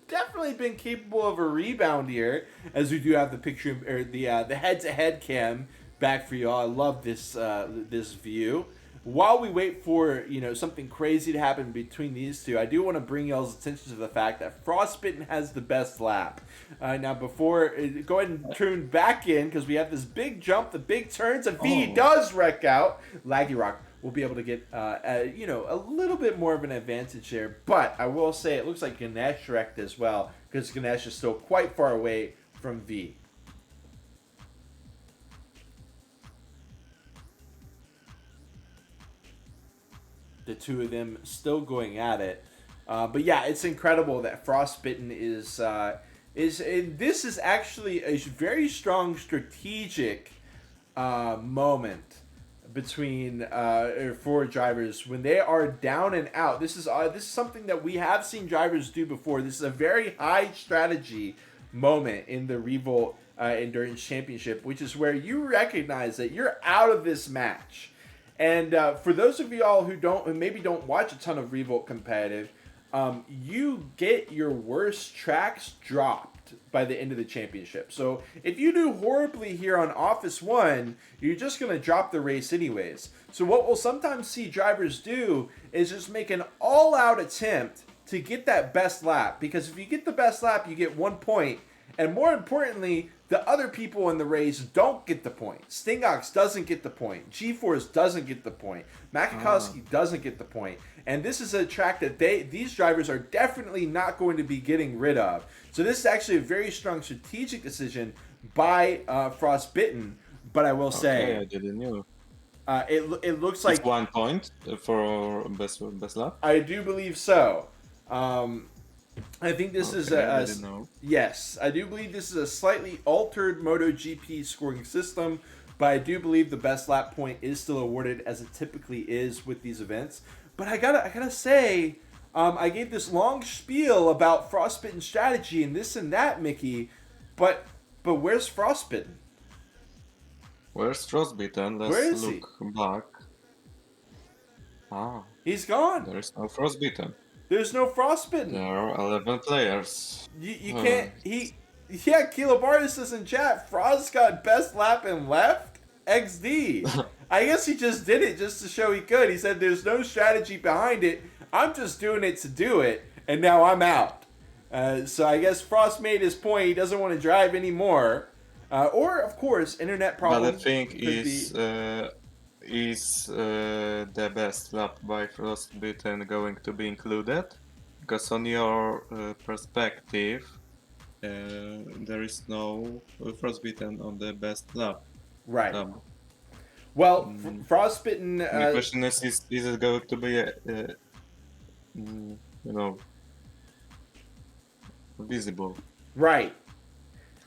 definitely been capable of a rebound here, as we do have the picture or the head-to-head cam back for y'all. I love this this view. While we wait for something crazy to happen between these two, I do want to bring y'all's attention to the fact that Frostbitten has the best lap. Now, before go ahead and turn back in because we have this big jump, the big turns, and V does wreck out. Laggy Rock will be able to get a little bit more of an advantage there. But I will say it looks like Ganesh wrecked as well because Ganesh is still quite far away from V. The two of them still going at it. But yeah, it's incredible that Frostbitten is this is actually a very strong strategic moment between for drivers when they are down and out. This is something that we have seen drivers do before. This is a very high strategy moment in the Revolt Endurance Championship, which is where you recognize that you're out of this match. And for those of y'all who maybe don't watch a ton of Revolt competitive, you get your worst tracks dropped by the end of the championship. So if you do horribly here on Office 1, you're just going to drop the race anyways. So what we'll sometimes see drivers do is just make an all-out attempt to get that best lap. Because if you get the best lap, you get 1 point. And more importantly, the other people in the race don't get the point. Stingox doesn't get the point. G-Force doesn't get the point. Makakowski doesn't get the point. And this is a track that these drivers are definitely not going to be getting rid of. So this is actually a very strong strategic decision by Frostbitten. But I will say, I didn't know. It looks like it's 1 point for best lap. I do believe so. I think this is yes, I do believe this is a slightly altered MotoGP scoring system, but I do believe the best lap point is still awarded as it typically is with these events. But I gotta say, I gave this long spiel about Frostbitten strategy and this and that, Mickey, but where's Frostbitten? Where's Frostbitten? Let's look back. He's gone. There is no Frostbitten. There's no Frostbitten. There are 11 players. You can't. Yeah, Kilobaris says in chat, Frost got best lap and left? XD. I guess he just did it just to show he could. He said there's no strategy behind it. I'm just doing it to do it, and now I'm out. So I guess Frost made his point. He doesn't want to drive anymore. Or, of course, internet problems. But I think is the best lap by Frostbitten going to be included? Because on your perspective, there is no Frostbitten on the best lap. Right. Well, Frostbitten... the question is it going to be, visible? Right.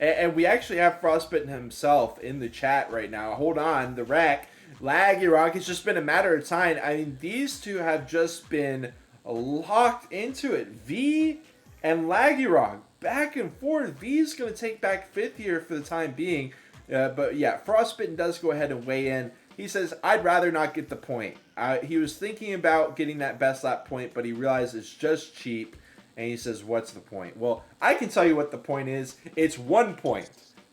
And we actually have Frostbitten himself in the chat right now. Hold on, the rack. Laggy Rock, it's just been a matter of time. I mean, these two have just been locked into it. V and Laggy Rock, back and forth. V's going to take back fifth here for the time being. But yeah, Frostbitten does go ahead and weigh in. He says, I'd rather not get the point. He was thinking about getting that best lap point, but he realized it's just cheap. And he says, what's the point? Well, I can tell you what the point is. It's 1 point.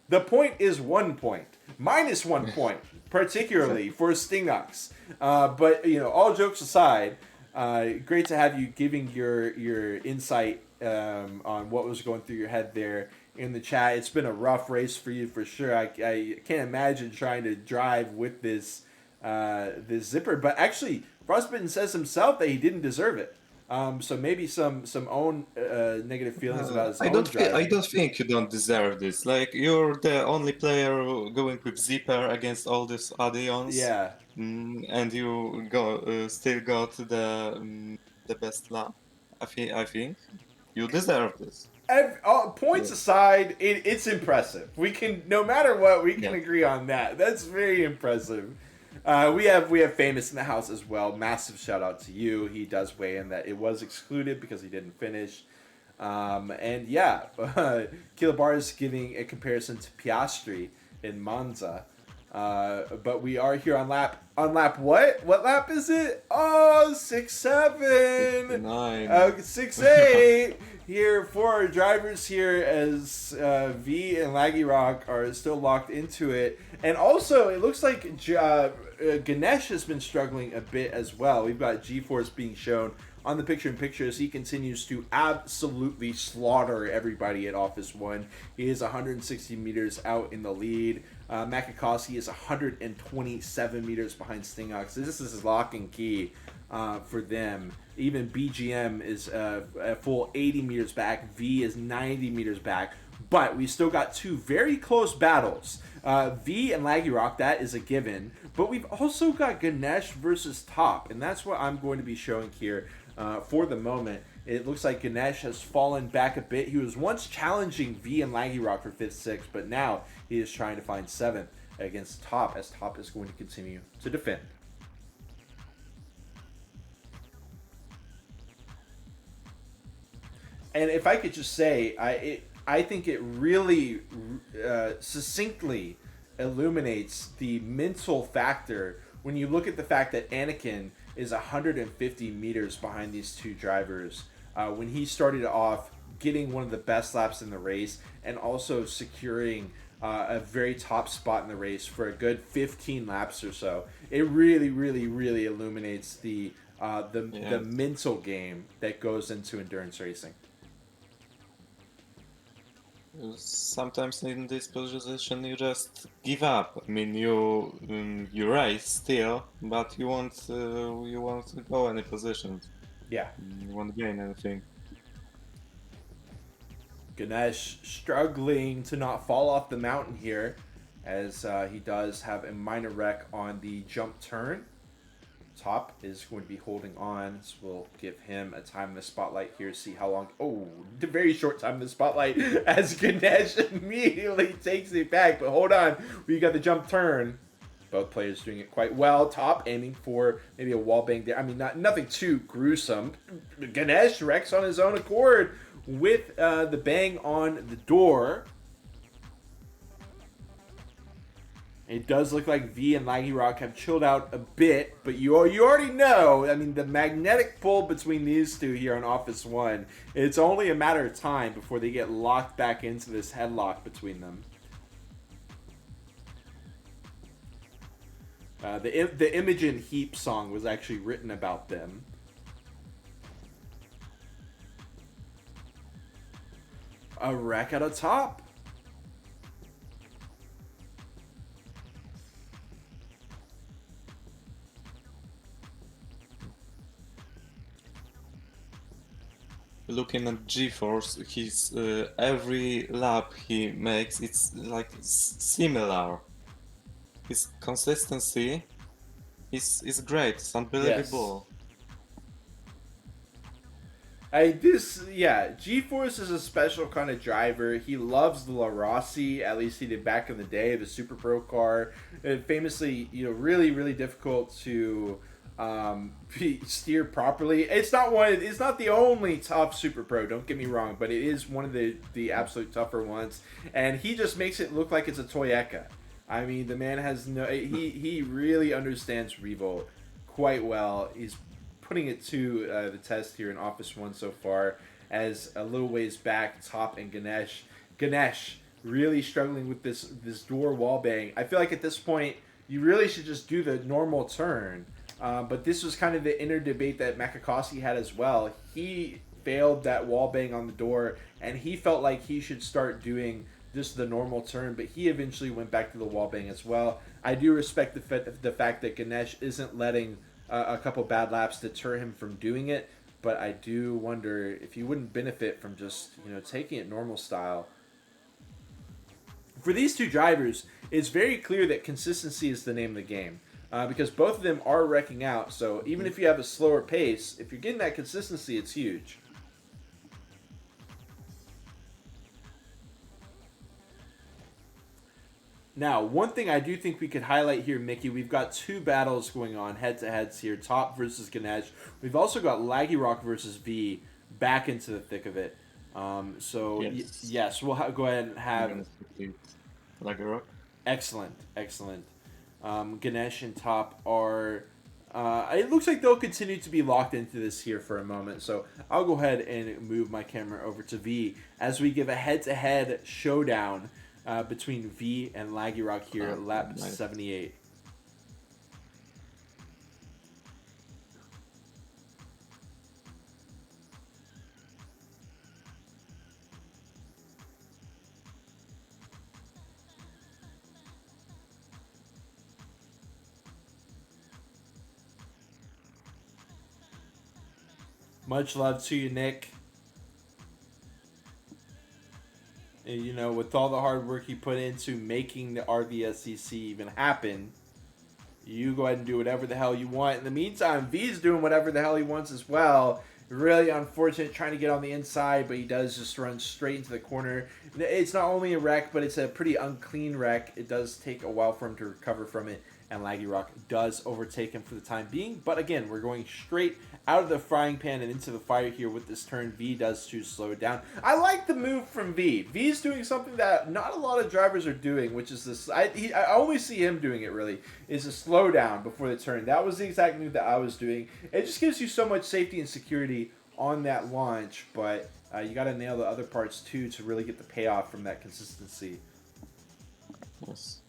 The point is 1 point. Minus 1 point, particularly for Stingox. But, all jokes aside, great to have you giving your insight on what was going through your head there in the chat. It's been a rough race for you for sure. I can't imagine trying to drive with this zipper. But actually, Frostbitten says himself that he didn't deserve it. So maybe some own negative feelings about his own driving. I don't think you don't deserve this. Like, you're the only player going with zipper against all these add-ons. Yeah. And you still got the best lap. I think you deserve this. Points aside, it's impressive. We can, no matter what, we can agree on that. That's very impressive. We have Famous in the house as well. Massive shout out to you. He does weigh in that it was excluded because he didn't finish. And yeah, Kilobar is giving a comparison to Piastri in Monza. But we are here on lap what? What lap is it? Oh, 6-7. 9. 6-8 here for our drivers here as V and Laggy Rock are still locked into it. And also, it looks like Ganesh has been struggling a bit as well. We've got G-Force being shown on the picture-in-picture as he continues to absolutely slaughter everybody at Office 1. He is 160 meters out in the lead. Makakowski is 127 meters behind Stingox. This is lock and key for them. Even BGM is a full 80 meters back. V is 90 meters back. But we still got two very close battles. V and Laggy Rock, that is a given. But we've also got Ganesh versus Top. And that's what I'm going to be showing here for the moment. It looks like Ganesh has fallen back a bit. He was once challenging V and Laggy Rock for 5th, 6th, but now he is trying to find 7th against Top, as Top is going to continue to defend. And if I could just say, I think it really succinctly illuminates the mental factor when you look at the fact that Anakin is 150 meters behind these two drivers. When he started off getting one of the best laps in the race and also securing a very top spot in the race for a good 15 laps or so, it really, really, really illuminates the mental game that goes into endurance racing. Sometimes in this position you just give up. I mean, you race still, but you won't go any positions. Yeah. You won't gain anything. Ganesh struggling to not fall off the mountain here, as he does have a minor wreck on the jump turn. Top is going to be holding on, so we'll give him a time in the spotlight here, see how long. Oh, the very short time in the spotlight as Ganesh immediately takes it back. But hold on, we got the jump turn. Both players doing it quite well. Top aiming for maybe a wall bang there. I mean, nothing too gruesome. Ganesh wrecks on his own accord with the bang on the door. It does look like V and Laggy Rock have chilled out a bit, but you already know, I mean, the magnetic pull between these two here on Office 1, it's only a matter of time before they get locked back into this headlock between them. The Imogen Heap song was actually written about them. A wreck at a top. Looking at G-Force, his every lap he makes, it's like similar. His consistency is great. It's unbelievable. G-Force is a special kind of driver. He loves the La Rossi, at least he did back in the day, the Super Pro car. Famously, really, really difficult to steer properly. It's not the only tough Super Pro, don't get me wrong, but it is one of the absolute tougher ones. And he just makes it look like it's a Toyota. I mean, the man has he really understands Revolt quite well. He's putting it to the test here in Office 1 so far, as a little ways back, Top and Ganesh really struggling with this door wall bang. I feel like at this point, you really should just do the normal turn. But this was kind of the inner debate that Makakasi had as well. He failed that wall bang on the door, and he felt like he should start doing just the normal turn, but he eventually went back to the wall bang as well. I do respect the fact that Ganesh isn't letting a couple bad laps deter him from doing it, but I do wonder if he wouldn't benefit from just taking it normal style. For these two drivers, it's very clear that consistency is the name of the game. Because both of them are wrecking out, so even if you have a slower pace, if you're getting that consistency, it's huge. Now, one thing I do think we could highlight here, Mickey, we've got two battles going on, head-to-heads here, Top versus Ganesh. We've also got Laggy Rock versus V back into the thick of it. Yes, we'll go ahead and have... Laggy Rock? Excellent. Ganesh and Top are... it looks like they'll continue to be locked into this here for a moment, so I'll go ahead and move my camera over to V as we give a head-to-head showdown between V and Laggy Rock here at lap 78. Much love to you, Nick. And, with all the hard work you put into making the RVSCC even happen, you go ahead and do whatever the hell you want. In the meantime, V's doing whatever the hell he wants as well. Really unfortunate trying to get on the inside, but he does just run straight into the corner. It's not only a wreck, but it's a pretty unclean wreck. It does take a while for him to recover from it, and Laggy Rock does overtake him for the time being. But again, we're going straight out of the frying pan and into the fire here with this turn. V does choose to slow it down. I like the move from V. V's doing something that not a lot of drivers are doing, which is this. I only see him doing it, really, is a slow down before the turn. That was the exact move that I was doing. It just gives you so much safety and security on that launch, but you got to nail the other parts too to really get the payoff from that consistency. Yes.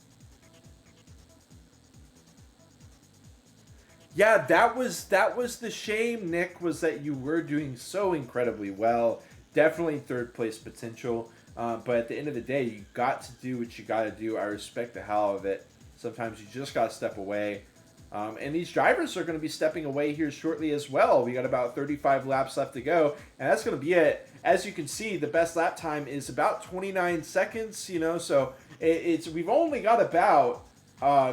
Yeah, that was the shame, Nick, was that you were doing so incredibly well. Definitely third place potential. But at the end of the day, you got to do what you got to do. I respect the hell of it. Sometimes you just got to step away. And these drivers are going to be stepping away here shortly as well. We got about 35 laps left to go. And that's going to be it. As you can see, the best lap time is about 29 seconds, so we've only got about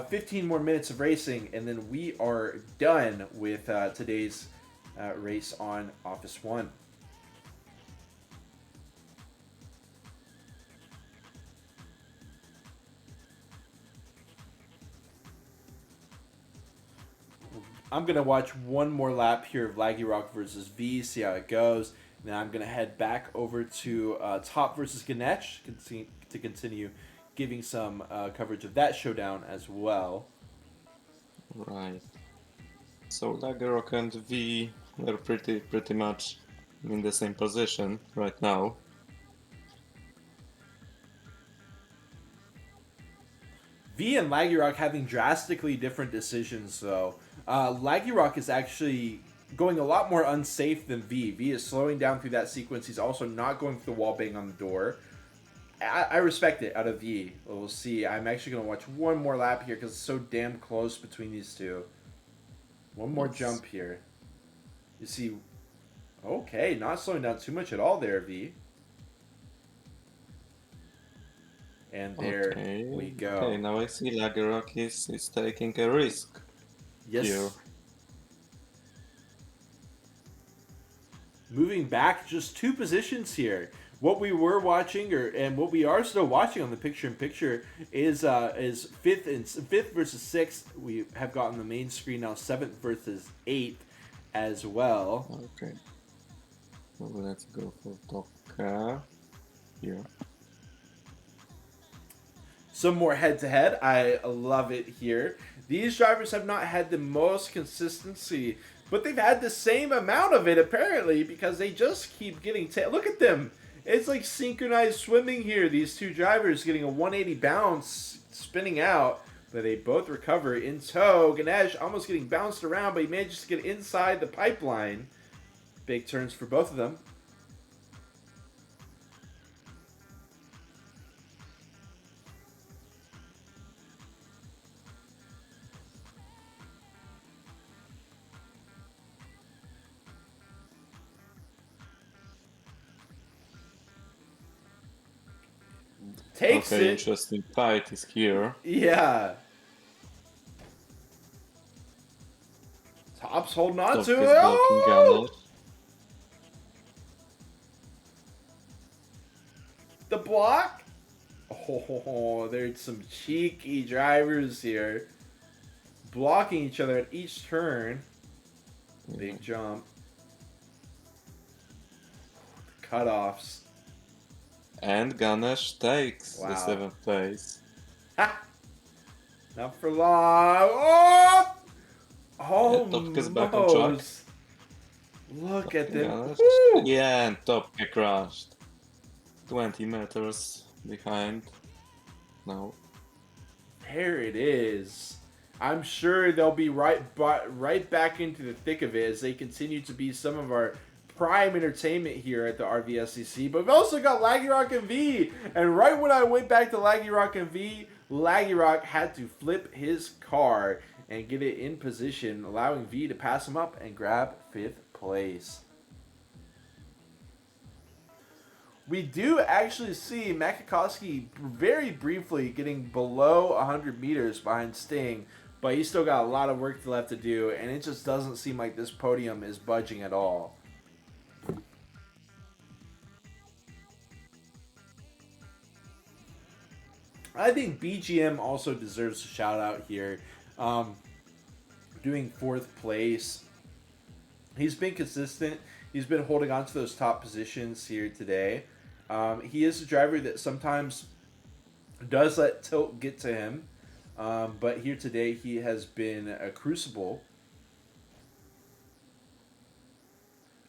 15 more minutes of racing, and then we are done with today's race on Office 1. I'm going to watch one more lap here of Laggy Rock versus V, see how it goes. Then I'm going to head back over to Top versus Ganesh to continue giving some coverage of that showdown as well. Right. So Laggy Rock and V are pretty much in the same position right now. V and Laggy Rock having drastically different decisions, though. Laggy Rock is actually going a lot more unsafe than V. V is slowing down through that sequence. He's also not going for the wall bang on the door. I respect it out of V. We'll see. I'm actually going to watch one more lap here because it's so damn close between these two. One more jump here. You see... Okay, not slowing down too much at all there, V. And there we go. Okay, now I see Laggy Rock is taking a risk. Yes. Here. Moving back just 2 positions here. What we were watching, and what we are still watching on the picture-in-picture is fifth versus sixth. We have gotten the main screen now, seventh versus eighth as well. Okay. So let's go for top car here. Some more head-to-head. I love it here. These drivers have not had the most consistency, but they've had the same amount of it apparently, because they just keep getting look at them. It's like synchronized swimming here. These two drivers getting a 180 bounce, spinning out, but they both recover in tow. Ganesh almost getting bounced around, but he manages to get inside the pipeline. Big turns for both of them. Takes okay, it. interesting fight is here. Yeah. Top's holding on Top to is it. blocking Oh! Ganesh. The block. Oh, there's some cheeky drivers here. Blocking each other at each turn. Big jump. Cutoffs. And Ganesh takes Wow. the 7th place. Ha! Not for long. Oh! Oh, Yeah, Top is back on track. Mose. Look at them. Ganesh. Woo! Yeah, and Top crashed. 20 meters behind. No. There it is. I'm sure they'll be right back into the thick of it as they continue to be some of our prime entertainment here at the RVSCC. But we've also got Laggy Rock and V. And right when I went back to Laggy Rock and V, Laggy Rock had to flip his car and get it in position, allowing V to pass him up and grab 5th place. We do actually see Makakowski very briefly getting below 100 meters behind Sting, but he's still got a lot of work left to do, and it just doesn't seem like this podium is budging at all. I think BGM also deserves a shout out here. Doing 4th place. He's been consistent. He's been holding on to those top positions here today. He is a driver that sometimes does let tilt get to him. But here today he has been a crucible.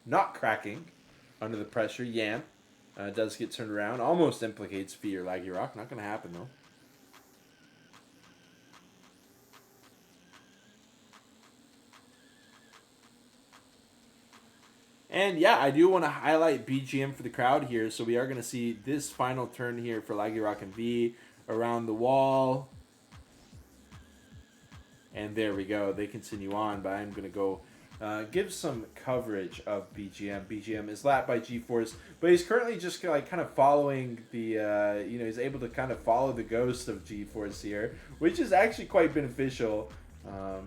Not cracking under the pressure. Yan does get turned around. Almost implicates V or Laggy Rock. Not going to happen though. And yeah, I do want to highlight BGM for the crowd here. So we are going to see this final turn here for Laggy Rock and V around the wall. And there we go. They continue on, but I'm going to go give some coverage of BGM. BGM is lapped by G-Force, but he's currently just like kind of following the, he's able to kind of follow the ghost of G-Force here, which is actually quite beneficial.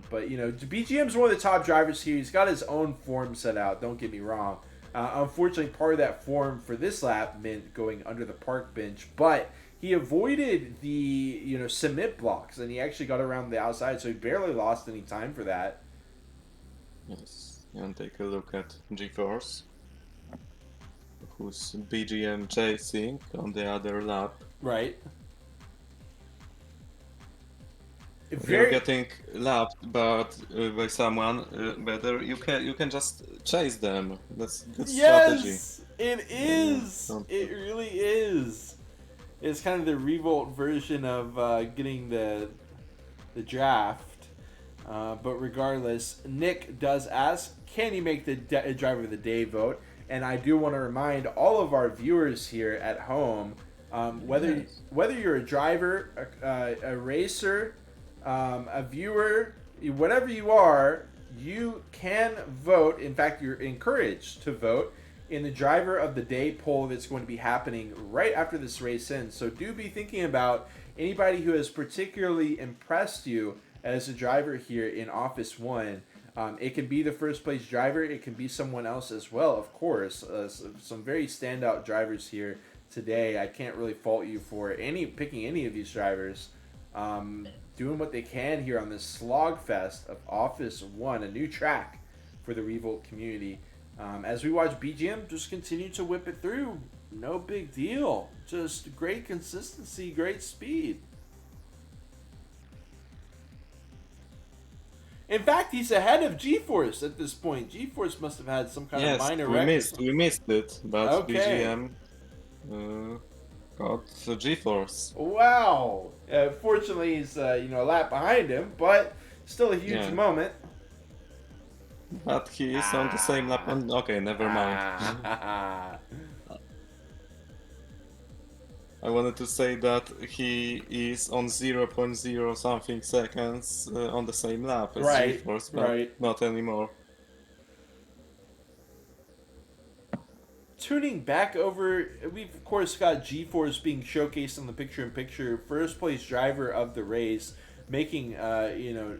But, BGM's one of the top drivers here. He's got his own form set out, don't get me wrong. Unfortunately, part of that form for this lap meant going under the park bench, but he avoided the, submit blocks, and he actually got around the outside, so he barely lost any time for that. Yes, and take a look at G-Force, who's BGM chasing on the other lap. Right. You're getting lapped, but by someone better. You can just chase them. That's good strategy. Yes, it is. It really is. It's kind of the revolt version of getting the draft. But regardless, Nick does ask, can you make the driver of the day vote? And I do want to remind all of our viewers here at home, whether you're a driver, a racer, a viewer, whatever you are, you can vote. In fact, you're encouraged to vote in the driver of the day poll that's going to be happening right after this race ends. So do be thinking about anybody who has particularly impressed you as a driver here in Office 1. It can be the first place driver. It can be someone else as well, of course. Some very standout drivers here today. I can't really fault you for picking any of these drivers. Doing what they can here on this slog fest of Office 1, a new track for the Revolt community. As we watch BGM just continue to whip it through, no big deal. Just great consistency, great speed. In fact, he's ahead of GeForce at this point. GeForce must have had some kind of minor wreck. we missed it, but Okay. BGM got GeForce. Wow. Fortunately, he's a lap behind him, but still a huge moment. But he is on the same lap. Okay, never mind. I wanted to say that he is on 0.0 something seconds on the same lap as GeForce, but not anymore. Tuning back over, we've of course got GeForce being showcased on the picture-in-picture, first place driver of the race, making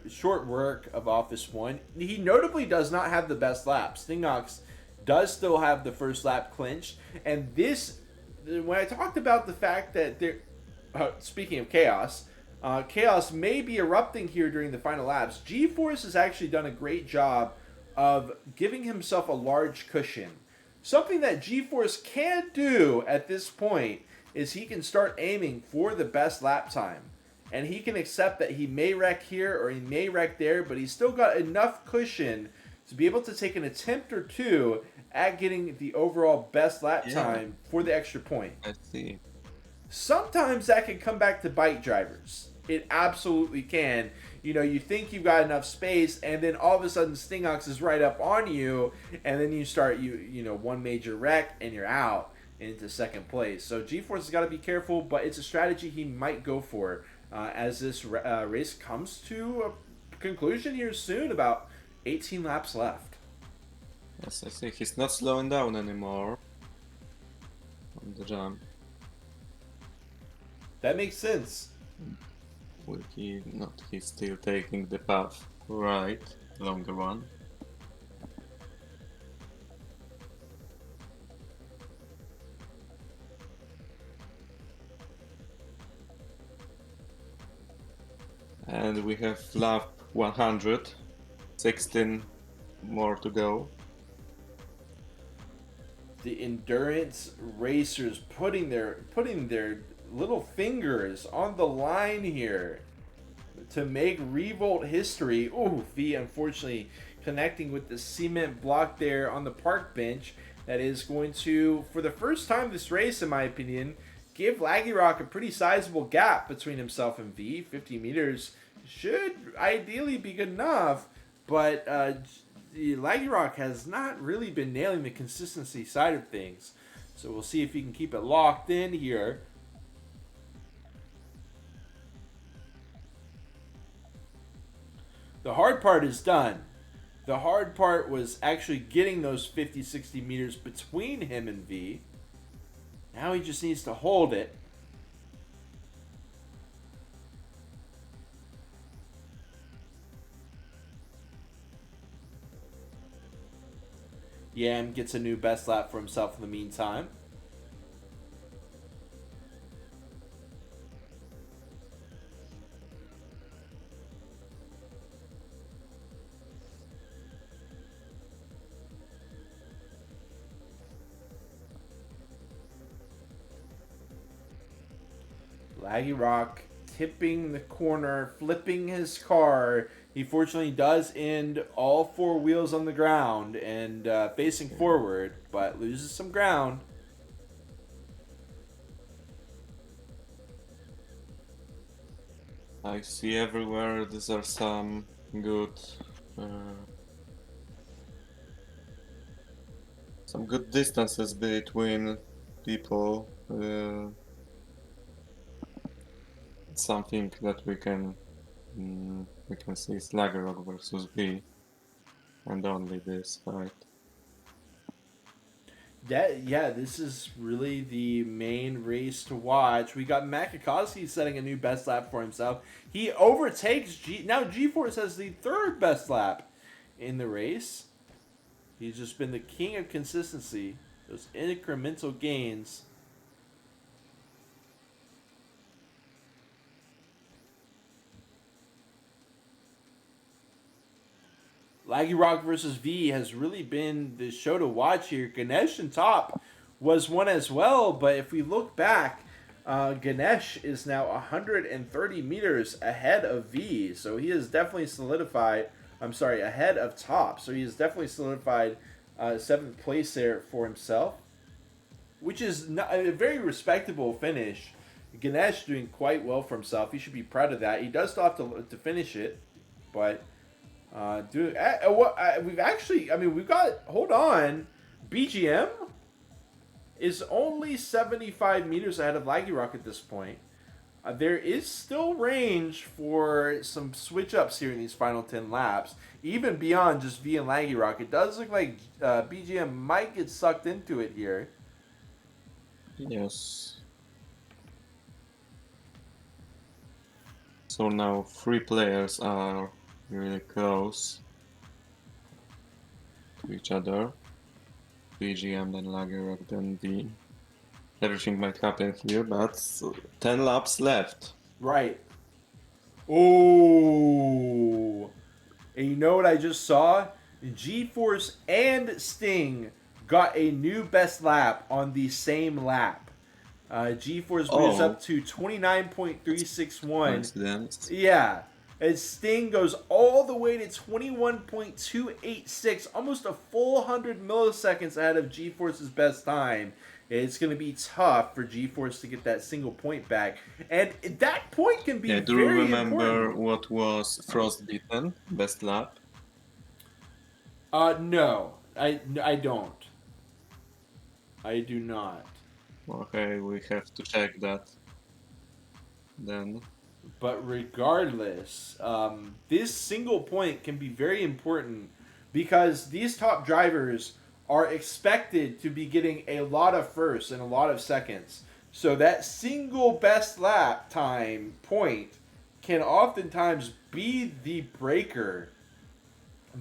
short work of Office 1. He notably does not have the best lap. Stingox does still have the first lap clinched, and this, when I talked about the fact that there, speaking of chaos, chaos may be erupting here during the final laps. GeForce has actually done a great job of giving himself a large cushion. Something that GeForce can do at this point is he can start aiming for the best lap time. And he can accept that he may wreck here or he may wreck there, but he's still got enough cushion to be able to take an attempt or two at getting the overall best lap time for the extra point. I see. Sometimes that can come back to bite drivers. It absolutely can. You think you've got enough space, and then all of a sudden Stingox is right up on you, and then you start one major wreck, and you're out into second place. So GeForce has got to be careful, but it's a strategy he might go for as this race comes to a conclusion here soon. About 18 laps left. Yes, I see. He's not slowing down anymore on the jump. That makes sense. Will he not? He's still taking the path right, longer one. And we have lap 100, 16 more to go. The endurance racers putting their little fingers on the line here to make Revolt history. Ooh, V unfortunately connecting with the cement block there on the park bench. That is going to, for the first time this race, in my opinion, give Laggyrock a pretty sizable gap between himself and V. 50 meters should ideally be good enough, but Laggyrock has not really been nailing the consistency side of things. So we'll see if he can keep it locked in here. The hard part is done. The hard part was actually getting those 50, 60 meters between him and V. Now he just needs to hold it. Yam gets a new best lap for himself in the meantime. Laggyrock tipping the corner, flipping his car. He fortunately does end all four wheels on the ground and facing forward, but loses some ground. I see everywhere these are some good distances between people. Something that we can see is Laggyrock versus V, and only this fight. This is really the main race to watch. We got Makakowski setting a new best lap for himself. He overtakes now GeForce has the third best lap in the race. He's just been the king of consistency. Those incremental gains. Laggy Rock versus V has really been the show to watch here. Ganesh and Top was one as well, but if we look back, Ganesh is now 130 meters ahead of V, so he is definitely solidified. I'm sorry, ahead of Top, so he has definitely solidified seventh place there for himself, which is not, a very respectable finish. Ganesh doing quite well for himself. He should be proud of that. He does still have to finish it, but we've actually, I mean, we've got, hold on, BGM is only 75 meters ahead of Laggy Rock at this point. There is still range for some switch ups here in these final 10 laps, even beyond just V and Laggy Rock. It does look like BGM might get sucked into it here. Yes. So now 3 players are really close to each other. BGM, then Laggy Rock, then V. Everything might happen here, but 10 laps left. Right. Oh. And you know what I just saw? G-Force and Sting got a new best lap on the same lap. G-Force moves up to 29.361. Coincidence. Yeah. And Sting goes all the way to 21.286, almost a full 100 milliseconds ahead of G-Force's best time. It's going to be tough for G-Force to get that single point back. And that point can be do you very remember important. what was Frostbitten best lap? No. I don't. I do not. Okay, we have to check that. Then. But regardless, this single point can be very important because these top drivers are expected to be getting a lot of firsts and a lot of seconds. So that single best lap time point can oftentimes be the breaker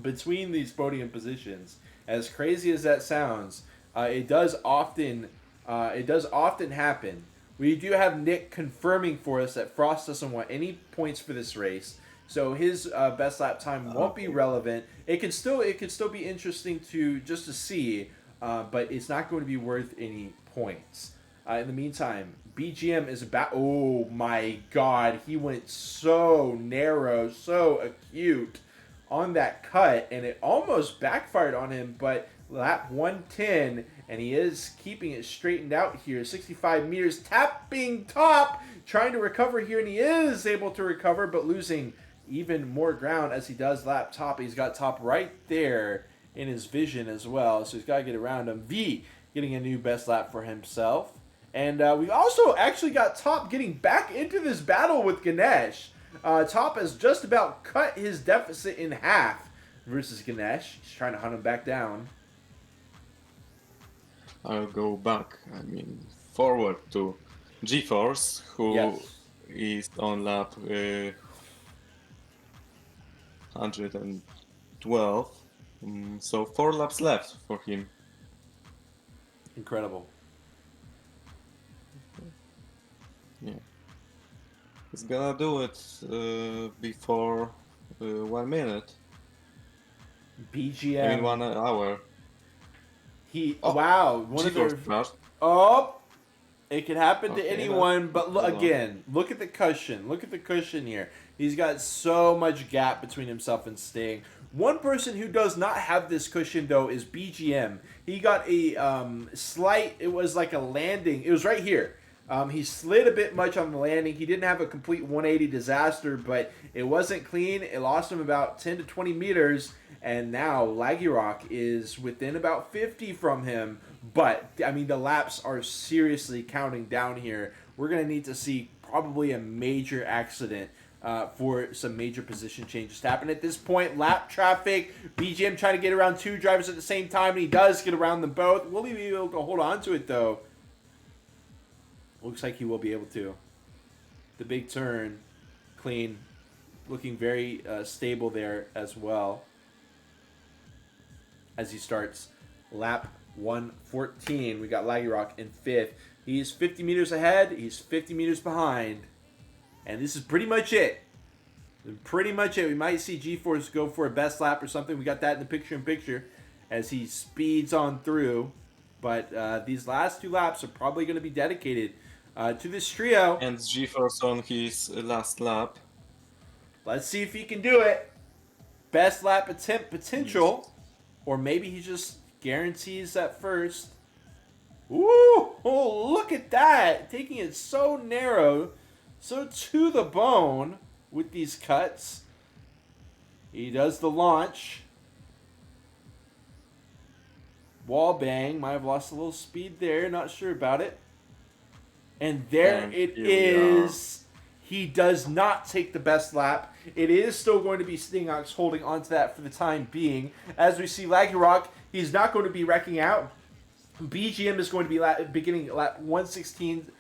between these podium positions. As crazy as that sounds, it does often happen. We do have Nick confirming for us that Frost doesn't want any points for this race, so his best lap time won't be relevant. It could still be interesting to see, but it's not going to be worth any points. In the meantime, BGM is about. Oh my God, he went so narrow, so acute on that cut, and it almost backfired on him. But lap 110. And he is keeping it straightened out here. 65 meters, tapping Top, trying to recover here. And he is able to recover, but losing even more ground as he does lap Top. He's got Top right there in his vision as well. So he's got to get around him. V getting a new best lap for himself. And we also actually got Top getting back into this battle with Ganesh. Top has just about cut his deficit in half versus Ganesh. He's trying to hunt him back down. I'll go back, forward to G-Force, who is on lap 112. So 4 laps left for him. Incredible. Yeah. He's gonna do it before 1 minute. BGM. 1 hour. Wow, one of their. Oh, it can happen to anyone. But again, look at the cushion. Look at the cushion here. He's got so much gap between himself and Sting. One person who does not have this cushion though is BGM. He got a slight. It was like a landing. It was right here. He slid a bit much on the landing. He didn't have a complete 180 disaster, but it wasn't clean. It lost him about 10 to 20 meters. And now Laggy Rock is within about 50 from him. But, the laps are seriously counting down here. We're going to need to see probably a major accident for some major position changes to happen. At this point, lap traffic, BGM trying to get around 2 drivers at the same time, and he does get around them both. Will he be able to hold on to it, though? Looks like he will be able to. The big turn, clean, looking very stable there as well. as he starts lap 114. We got Lagerrock in 5th. He's 50 meters ahead. He's 50 meters behind. And this is pretty much it. Pretty much it. We might see G-Force go for a best lap or something. We got that in the picture-in-picture as he speeds on through. But these last 2 laps are probably going to be dedicated to this trio. And G-Force on his last lap. Let's see if he can do it. Best lap attempt potential. Or maybe he just guarantees that first. Ooh, oh, look at that. Taking it so narrow, so to the bone with these cuts. He does the launch. Wall bang. Might have lost a little speed there. Not sure about it. And there And it here we is. He does not take the best lap. It is still going to be Stingox holding on to that for the time being. As we see Lagerrock, he's not going to be wrecking out. BGM is going to be beginning lap 116,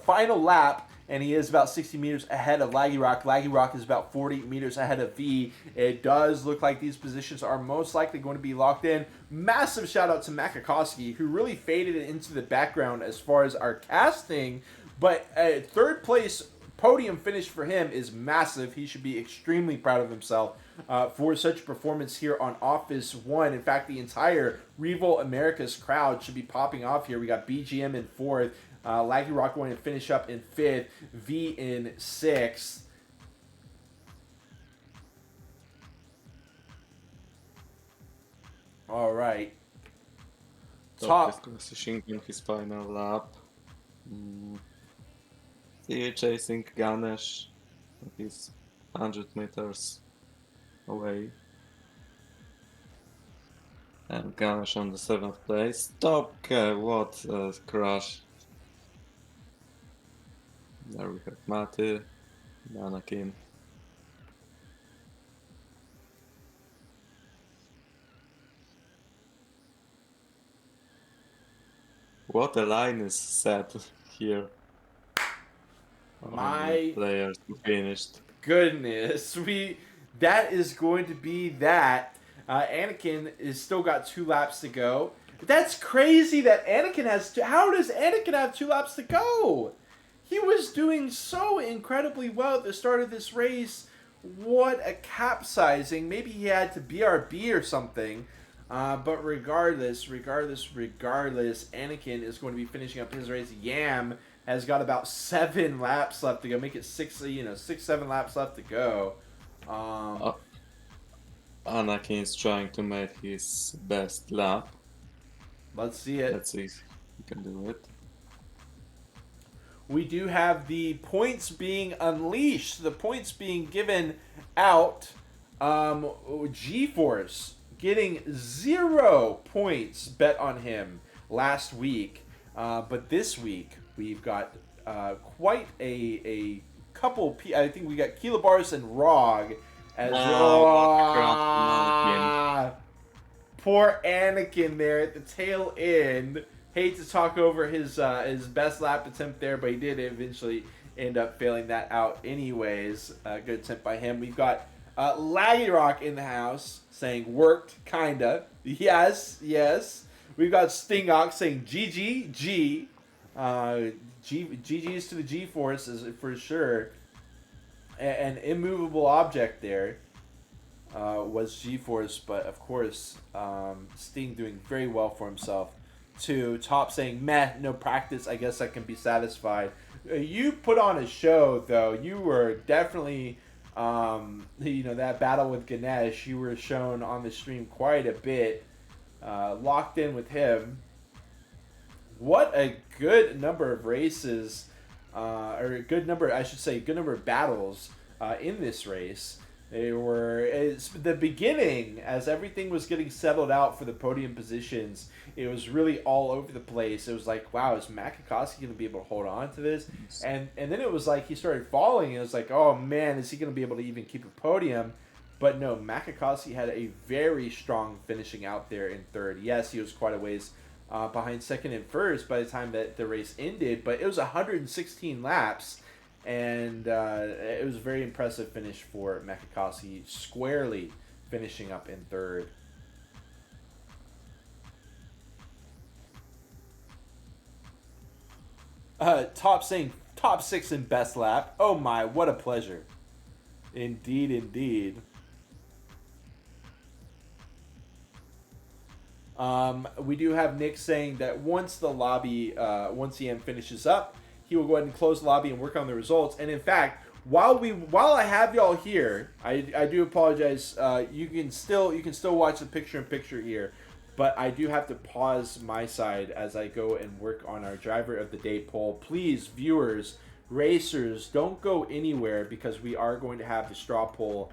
final lap, and he is about 60 meters ahead of Lagerrock. Lagerrock is about 40 meters ahead of V. It does look like these positions are most likely going to be locked in. Massive shout out to Makakowski, who really faded into the background as far as our casting, but third place podium finish for him is massive. He should be extremely proud of himself for such performance here on Office 1. In fact, the entire Revol Americas crowd should be popping off here. We got BGM in 4th, Lagerrock going to finish up in 5th, V in 6th. All right. Top is finishing in his final lap. Here chasing Ganesh. He's 100 meters away. And Ganesh on the 7th place. Top K, what a crash. There we have Mati, Anakin. What a line is set here. My players finished. Goodness, that is going to be that. Anakin is still got 2 laps to go. That's crazy that Anakin has two. How does Anakin have 2 laps to go? He was doing so incredibly well at the start of this race. What a capsizing. Maybe he had to BRB or something. But regardless, Anakin is going to be finishing up his race. Yam has got about 7 laps left to go. Make it 6-7 laps left to go. Anakin is trying to make his best lap. Let's see it. Let's see if he can do it. We do have the points being unleashed, the points being given out. G-Force getting 0 points bet on him last week. But this week, we've got quite a couple. I think we got Kilobars and Rog. As poor Anakin there at the tail end. Hate to talk over his best lap attempt there, but he did eventually end up failing that out anyways. Good attempt by him. We've got Lagerrock in the house saying worked, kinda. Yes. We've got Stingox saying GG. GG's to the G-Force for sure. An immovable object there was G-Force, but of course Sting doing very well for himself. To Top saying, meh, no practice, I guess I can be satisfied. You put on a show, though. You were definitely, that battle with Ganesh, you were shown on the stream quite a bit. Locked in with him. What a good number of races, or a good number of battles in this race. It's the beginning, as everything was getting settled out for the podium positions. It was really all over the place. It was like, wow, is Makakowski going to be able to hold on to this? And then it was like he started falling, and it was like, oh man, is he going to be able to even keep a podium? But no, Makakowski had a very strong finishing out there in 3rd. Yes, he was quite a ways behind 2nd and 1st by the time that the race ended, but it was 116 laps. And it was a very impressive finish for Makakowski, squarely finishing up in 3rd. Top saying top 6 in best lap. Oh my, what a pleasure. Indeed, indeed. We do have Nick saying that once the lobby, once EM finishes up, he will go ahead and close the lobby and work on the results. And in fact, while I have y'all here, I do apologize. You can still watch the picture in picture here, but I do have to pause my side as I go and work on our driver of the day poll. Please, viewers, racers, don't go anywhere because we are going to have the straw poll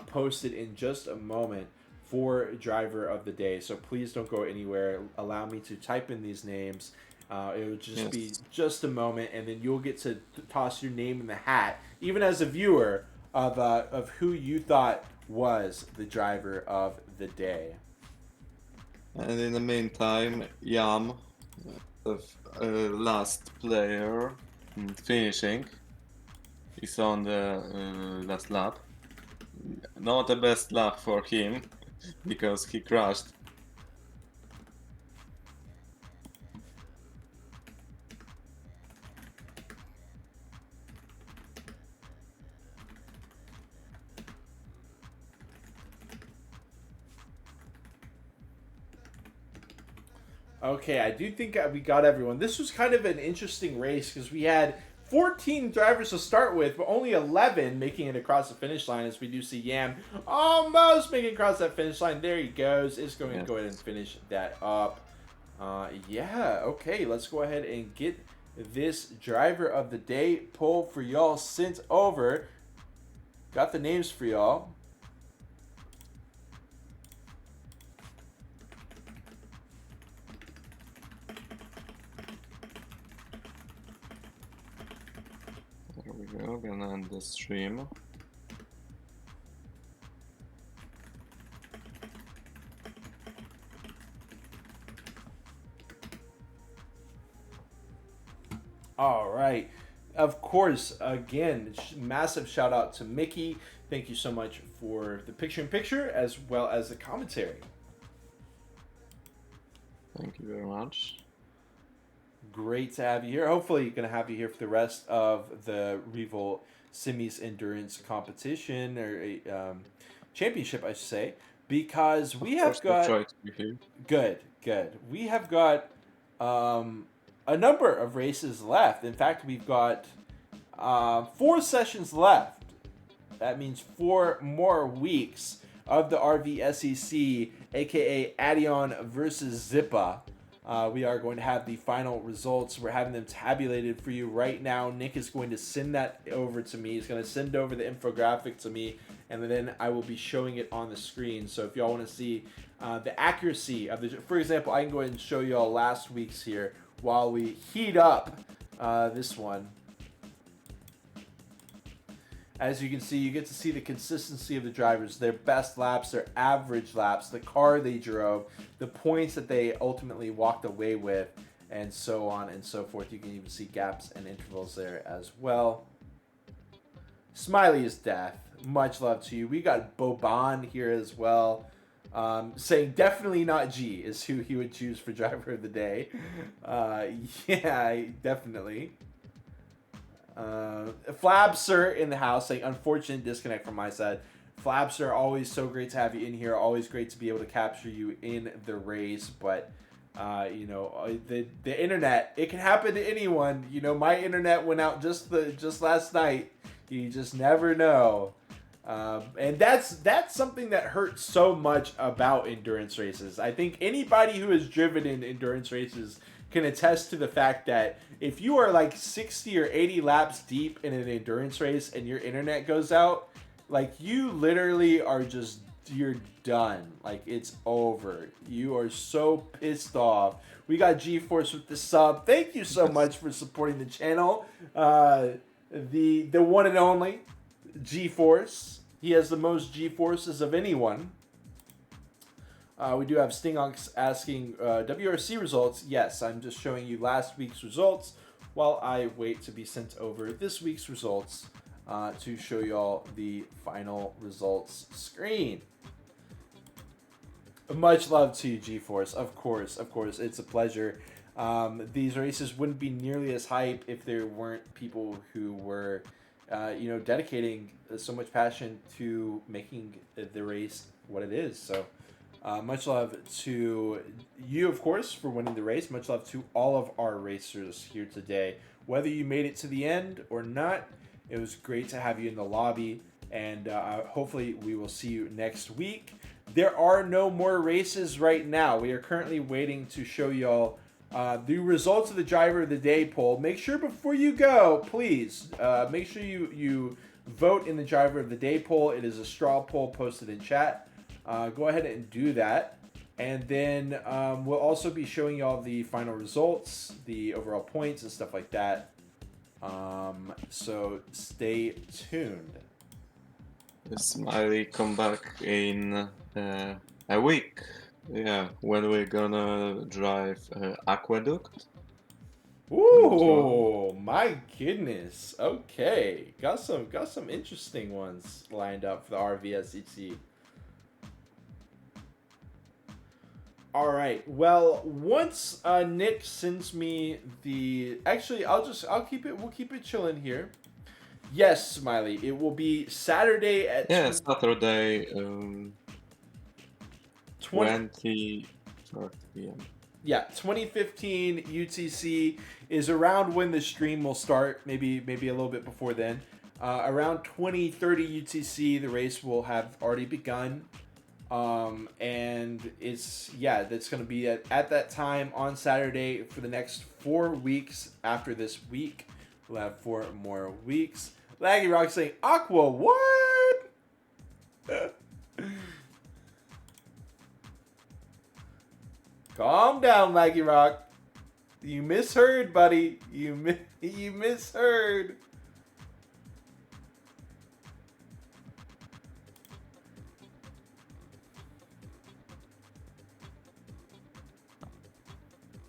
posted in just a moment for driver of the day. So please don't go anywhere. Allow me to type in these names. It will just be just a moment, and then you'll get to toss your name in the hat, even as a viewer, of who you thought was the driver of the day. And in the meantime, Yam, the last player finishing, is on the last lap. Not the best lap for him, because he crashed. Okay, I do think we got everyone. This was kind of an interesting race because we had 14 drivers to start with, but only 11 making it across the finish line, as we do see Yam almost making it across that finish line. There he goes. Is going to go ahead and finish that up. Yeah, okay, let's go ahead and get this driver of the day poll for y'all sent over. Got the names for y'all. There we go, gonna end the stream. All right. Of course, again, massive shout out to Mickey. Thank you so much for the picture-in-picture as well as the commentary. Thank you very much. Great to have you here. Hopefully, going to have you here for the rest of the Revolt Simmy's Endurance competition or championship, I should say, because we have got try to be here. good. We have got a number of races left. In fact, we've got 4 sessions left. That means 4 more weeks of the RVSEC, aka Addion versus Zippa. We are going to have the final results. We're having them tabulated for you right now. Nick is going to send that over to me. He's going to send over the infographic to me, and then I will be showing it on the screen. So if y'all want to see the accuracy of the, for example, I can go ahead and show y'all last week's here while we heat up this one. As you can see, you get to see the consistency of the drivers, their best laps, their average laps, the car they drove, the points that they ultimately walked away with, and so on and so forth. You can even see gaps and intervals there as well. Smiley is death. Much love to you. We got Boban here as well. Saying definitely not G is who he would choose for driver of the day. Yeah, definitely. Flabster in the house saying unfortunate disconnect from my side. Flabster, always so great to have you in here. Always great to be able to capture you in the race. But you know, the internet, it can happen to anyone. You know, my internet went out just last night. You just never know. And that's something that hurts so much about endurance races. I think anybody who has driven in endurance races can attest to the fact that if you are like 60 or 80 laps deep in an endurance race and your internet goes out, like you literally are just, you're done. Like it's over. You are so pissed off. We got GeForce with the sub. Thank you so much for supporting the channel. The one and only GeForce. He has the most GeForces of anyone. We do have Stingonx asking WRC results. Yes, I'm just showing you last week's results while I wait to be sent over this week's results to show y'all the final results screen. Much love to you, GeForce. Of course, it's a pleasure. These races wouldn't be nearly as hype if there weren't people who were, dedicating so much passion to making the race what it is. So, much love to you, of course, for winning the race. Much love to all of our racers here today. Whether you made it to the end or not, it was great to have you in the lobby. And hopefully, we will see you next week. There are no more races right now. We are currently waiting to show y'all the results of the Driver of the Day poll. Make sure before you go, please, make sure you vote in the Driver of the Day poll. It is a straw poll posted in chat. Go ahead and do that. And then we'll also be showing y'all the final results, the overall points and stuff like that. So stay tuned. Smiley come back in a week. Yeah, when we're gonna drive Aqueduct. Ooh, my goodness. Okay, got some interesting ones lined up for the RVSEC. All right. Well, once Nick sends me the, actually, I'll keep it. We'll keep it chilling here. Yes, Smiley. It will be Saturday at Yeah, Saturday, 20 20:30 p.m. Yeah, 2015 UTC is around when the stream will start. Maybe a little bit before then. Around 2030 UTC, the race will have already begun. And that's going to be at that time on Saturday for the next 4 weeks. After this week, we'll have 4 more weeks. Laggy Rock saying, Aqua, what? Calm down, Laggy Rock. You misheard, buddy. You misheard.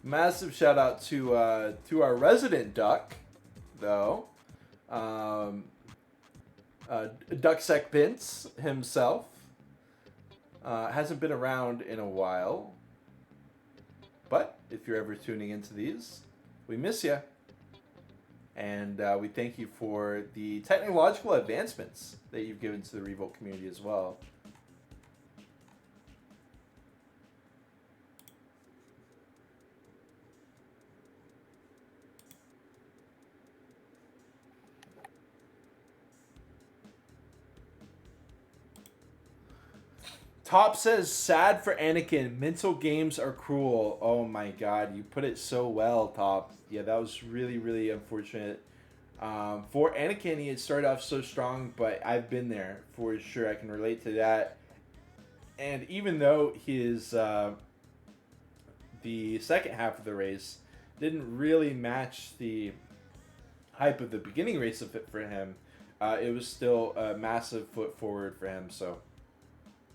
Massive shout out to our resident duck, though. Ducksec Vince himself hasn't been around in a while, but if you're ever tuning into these, we miss you, and we thank you for the technological advancements that you've given to the Revolt community as well. Top says, sad for Anakin. Mental games are cruel. Oh my god, you put it so well, Top. Yeah, that was really, really unfortunate. For Anakin, he had started off so strong, but I've been there for sure. I can relate to that. And even though his the second half of the race didn't really match the hype of the beginning race of it for him, it was still a massive foot forward for him. So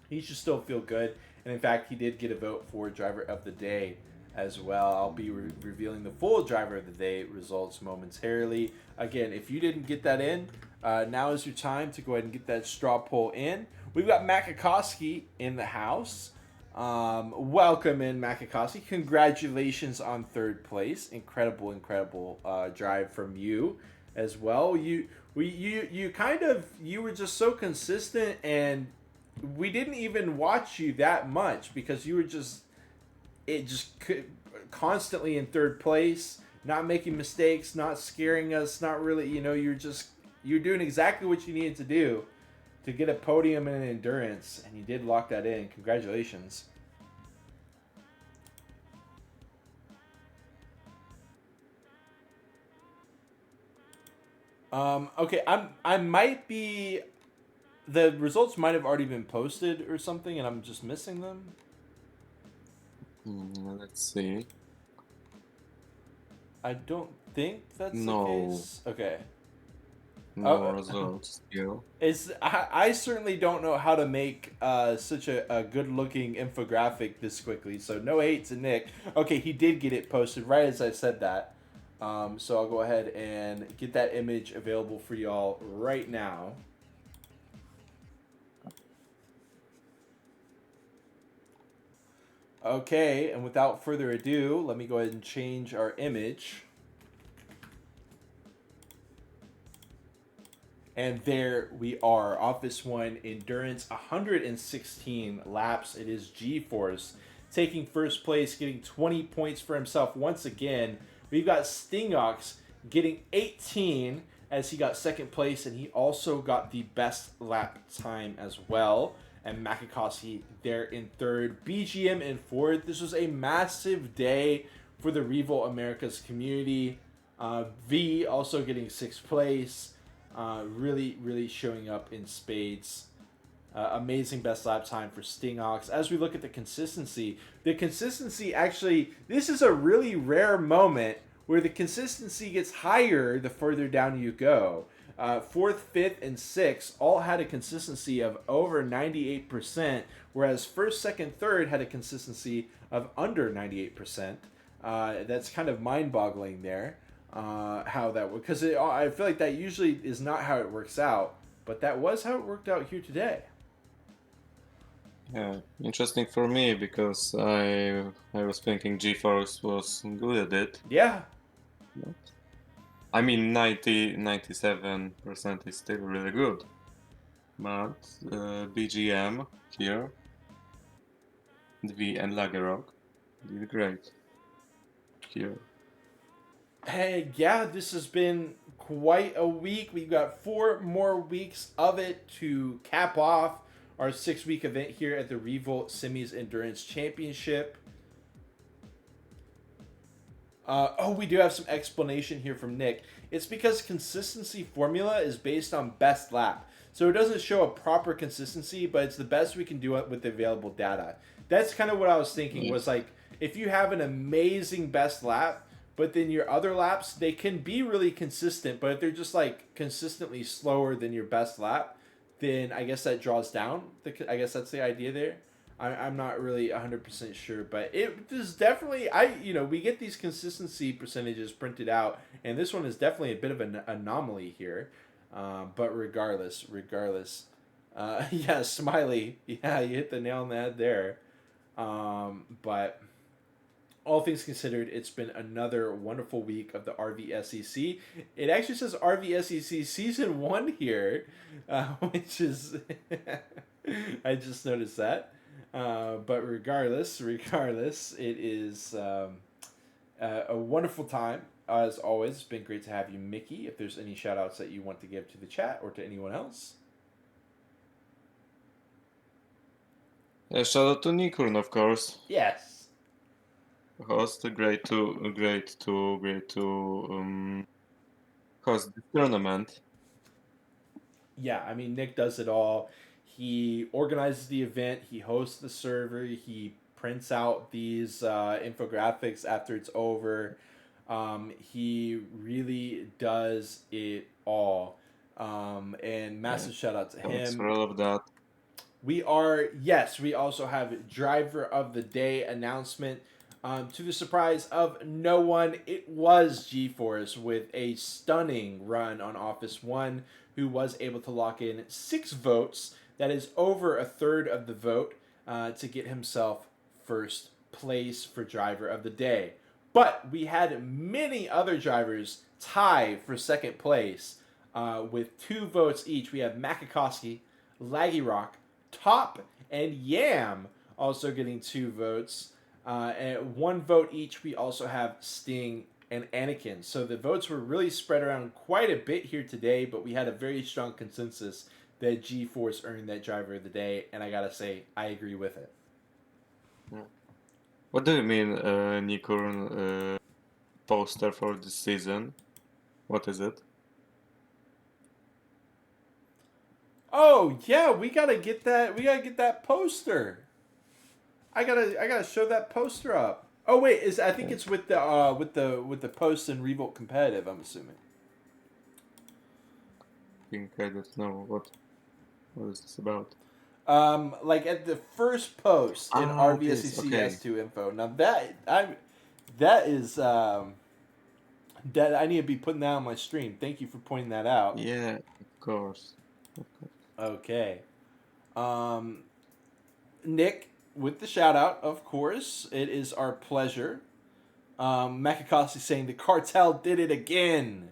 he should still feel good. And in fact, he did get a vote for Driver of the Day as well. I'll be revealing the full Driver of the Day results momentarily. Again, if you didn't get that in, now is your time to go ahead and get that straw poll in. We've got Makakowski in the house. Welcome in, Makakowski. Congratulations on 3rd place. Incredible drive from you as well. You were just so consistent, and we didn't even watch you that much because you were just constantly in 3rd place, not making mistakes, not scaring us, not really, you're doing exactly what you needed to do to get a podium and an endurance, and you did lock that in. Congratulations. Okay, I might be, the results might have already been posted or something, and I'm just missing them. Let's see. I don't think that's No. the case. Okay. No results still. I certainly don't know how to make such a good-looking infographic this quickly, so no hate to Nick. Okay, he did get it posted right as I said that. So I'll go ahead and get that image available for y'all right now. Okay, and without further ado, let me go ahead and change our image. And there we are. Office 1 Endurance, 116 laps. It is G-Force taking first place, getting 20 points for himself once again. We've got Stingox getting 18 as he got second place, and he also got the best lap time as well. And Makakasi there in third. BGM in fourth. This was a massive day for the Revo Americas community. V also getting sixth place. Really, really showing up in spades. Amazing best lap time for Stingox. As we look at the consistency actually, this is a really rare moment where the consistency gets higher the further down you go. Fourth, fifth, and sixth all had a consistency of over 98%, whereas first, second, third had a consistency of under 98%. That's kind of mind-boggling there, how that would, because I feel like that usually is not how it works out, but that was how it worked out here today. Yeah, interesting for me because I was thinking G-Force was good at it. Yeah. I mean, 97% is still really good. But BGM here, V and Lagerrock did great here. Hey, yeah, this has been quite a week. We've got 4 more weeks of it to cap off our 6-week event here at the Revolt Semis Endurance Championship. We do have some explanation here from Nick. It's because consistency formula is based on best lap. So it doesn't show a proper consistency, but it's the best we can do it with the available data. That's kind of what I was thinking, was like, if you have an amazing best lap, but then your other laps, they can be really consistent, but if they're just like consistently slower than your best lap, then I guess that draws down. I guess that's the idea there. I'm not really 100% sure, but it is definitely, we get these consistency percentages printed out, and this one is definitely a bit of an anomaly here. But regardless, yeah, Smiley, yeah, you hit the nail on the head there. But all things considered, it's been another wonderful week of the RVSEC. It actually says RVSEC Season 1 here, which is, I just noticed that. But regardless, it is a wonderful time. As always, it's been great to have you, Mickey. If there's any shout outs that you want to give to the chat or to anyone else. Shout out to Nikurn, of course. Yes. Host, great to host this tournament. Yeah, I mean, Nick does it all. He organizes the event, he hosts the server, he prints out these infographics after it's over. He really does it all. And massive shout out to Thanks him. for all of that. We also have Driver of the Day announcement. To the surprise of no one, it was G-Force with a stunning run on Office 1, who was able to lock in 6 votes. That is over a third of the vote to get himself first place for Driver of the Day. But we had many other drivers tie for second place with 2 votes each. We have Makakowski, Laggy Rock, Top, and Yam also getting 2 votes. And 1 vote each, we also have Sting and Anakin. So the votes were really spread around quite a bit here today, but we had a very strong consensus that G-Force earned that Driver of the Day, and I gotta say, I agree with it. What do you mean, Nikurn poster for this season? What is it? Oh yeah, we gotta get that poster. I gotta show that poster up. Oh wait, I think it's with the post and Revolt competitive, I'm assuming. I think I don't know what is this about. Like at the first post in RVSEC S2 info. Now that is that I need to be putting that on my stream. Thank you for pointing that out. Yeah, of course. Okay. Nick, with the shout out, of course. It is our pleasure. Makakasi saying the cartel did it again.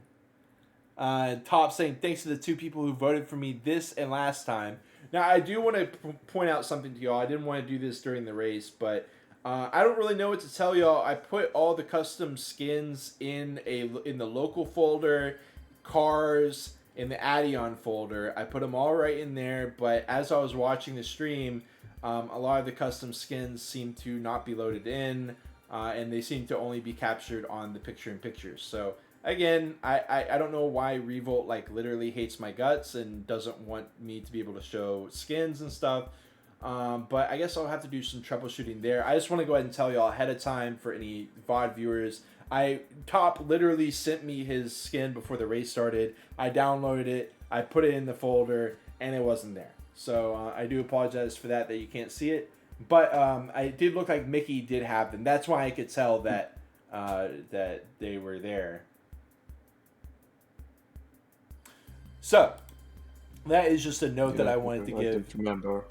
Top saying thanks to the two people who voted for me this and last time. Now I do want to point out something to y'all. I didn't want to do this during the race, but I don't really know what to tell y'all. I put all the custom skins in the local folder, cars in the Addion folder. I put them all right in there. But as I was watching the stream, a lot of the custom skins seem to not be loaded in, and they seem to only be captured on the picture-in-picture. So again, I don't know why Revolt like literally hates my guts and doesn't want me to be able to show skins and stuff. But I guess I'll have to do some troubleshooting there. I just want to go ahead and tell y'all ahead of time for any VOD viewers. Top literally sent me his skin before the race started. I downloaded it, I put it in the folder, and it wasn't there. So I do apologize for that you can't see it. But it did look like Mickey did have them. That's why I could tell that that they were there. So, that is just a note that I wanted to give remember.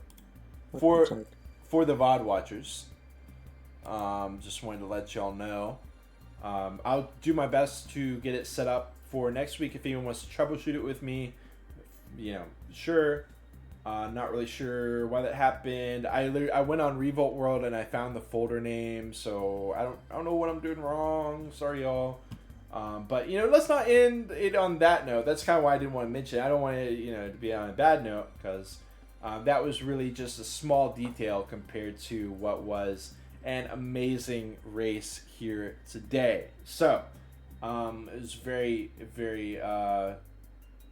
for the VOD watchers. Just wanted to let y'all know. I'll do my best to get it set up for next week if anyone wants to troubleshoot it with me. Sure. Not really sure why that happened. I went on Revolt World and I found the folder name, so I don't know what I'm doing wrong. Sorry, y'all. But let's not end it on that note. That's kind of why I didn't want to mention it. I don't want it, to be on a bad note because that was really just a small detail compared to what was an amazing race here today. So it was very, very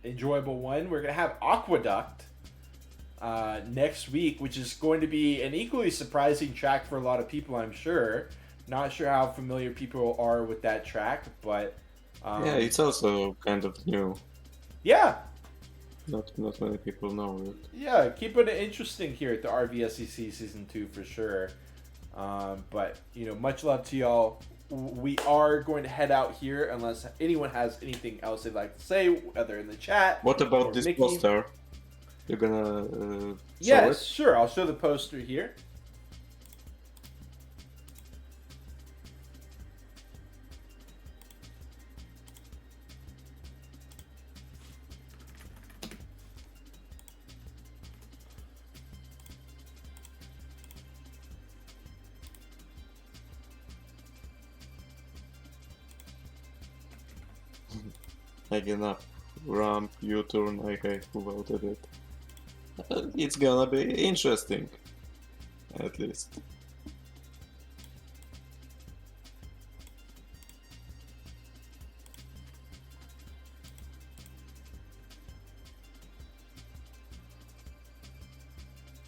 enjoyable one. We're gonna have Aqueduct next week, which is going to be an equally surprising track for a lot of people, I'm sure. Not sure how familiar people are with that track, but yeah, it's also kind of new. Yeah, not many people know it. Yeah, keeping it interesting here at the RVSEC Season 2 for sure. But much love to y'all. We are going to head out here unless anyone has anything else they'd like to say, whether in the chat. What about this Mickey. poster? You're gonna Yes, sure. I'll show the poster here. Again up. Ramp, U-turn, okay, who voted it? It's gonna be interesting. At least.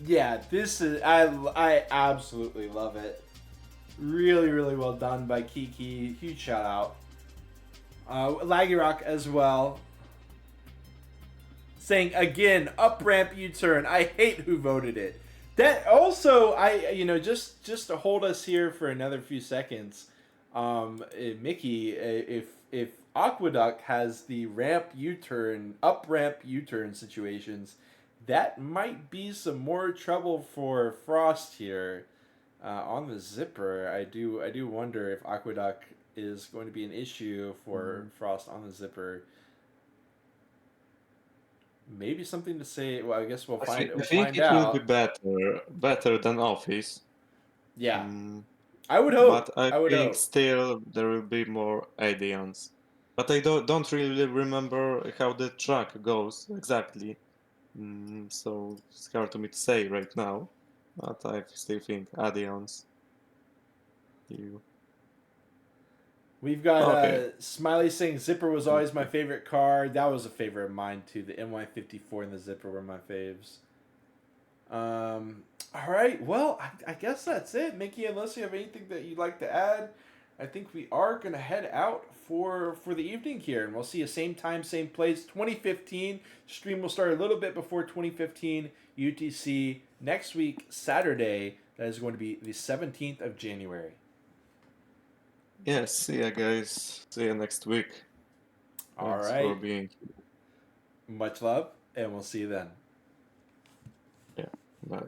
Yeah, this is I absolutely love it. Really, really well done by Kiki. Huge shout out. Laggy Rock as well. Saying again, up ramp U-turn. I hate who voted it. That also, just to hold us here for another few seconds, Mickey, if Aqueduct has the ramp U-turn, up ramp U-turn situations, that might be some more trouble for Frost here on the zipper. I do wonder if Aqueduct is going to be an issue for Frost on the zipper. Maybe something to say. Well, I guess we'll find. I think it will be better than Office. Yeah, I would hope. But I think still there will be more Addions. But I don't really remember how the track goes exactly. So it's hard to me to say right now. But I still think Addions. We've got Smiley saying Zipper was always my favorite car. That was a favorite of mine too. The NY54 and the Zipper were my faves. All right, well, I guess that's it. Mickey, unless you have anything that you'd like to add, I think we are going to head out for the evening here. And we'll see you same time, same place. 2015. Stream will start a little bit before 2015 UTC next week, Saturday. That is going to be the 17th of January. Yes, see ya guys. See you next week. All right. Thanks for being here. Much love, and we'll see you then. Yeah, bye.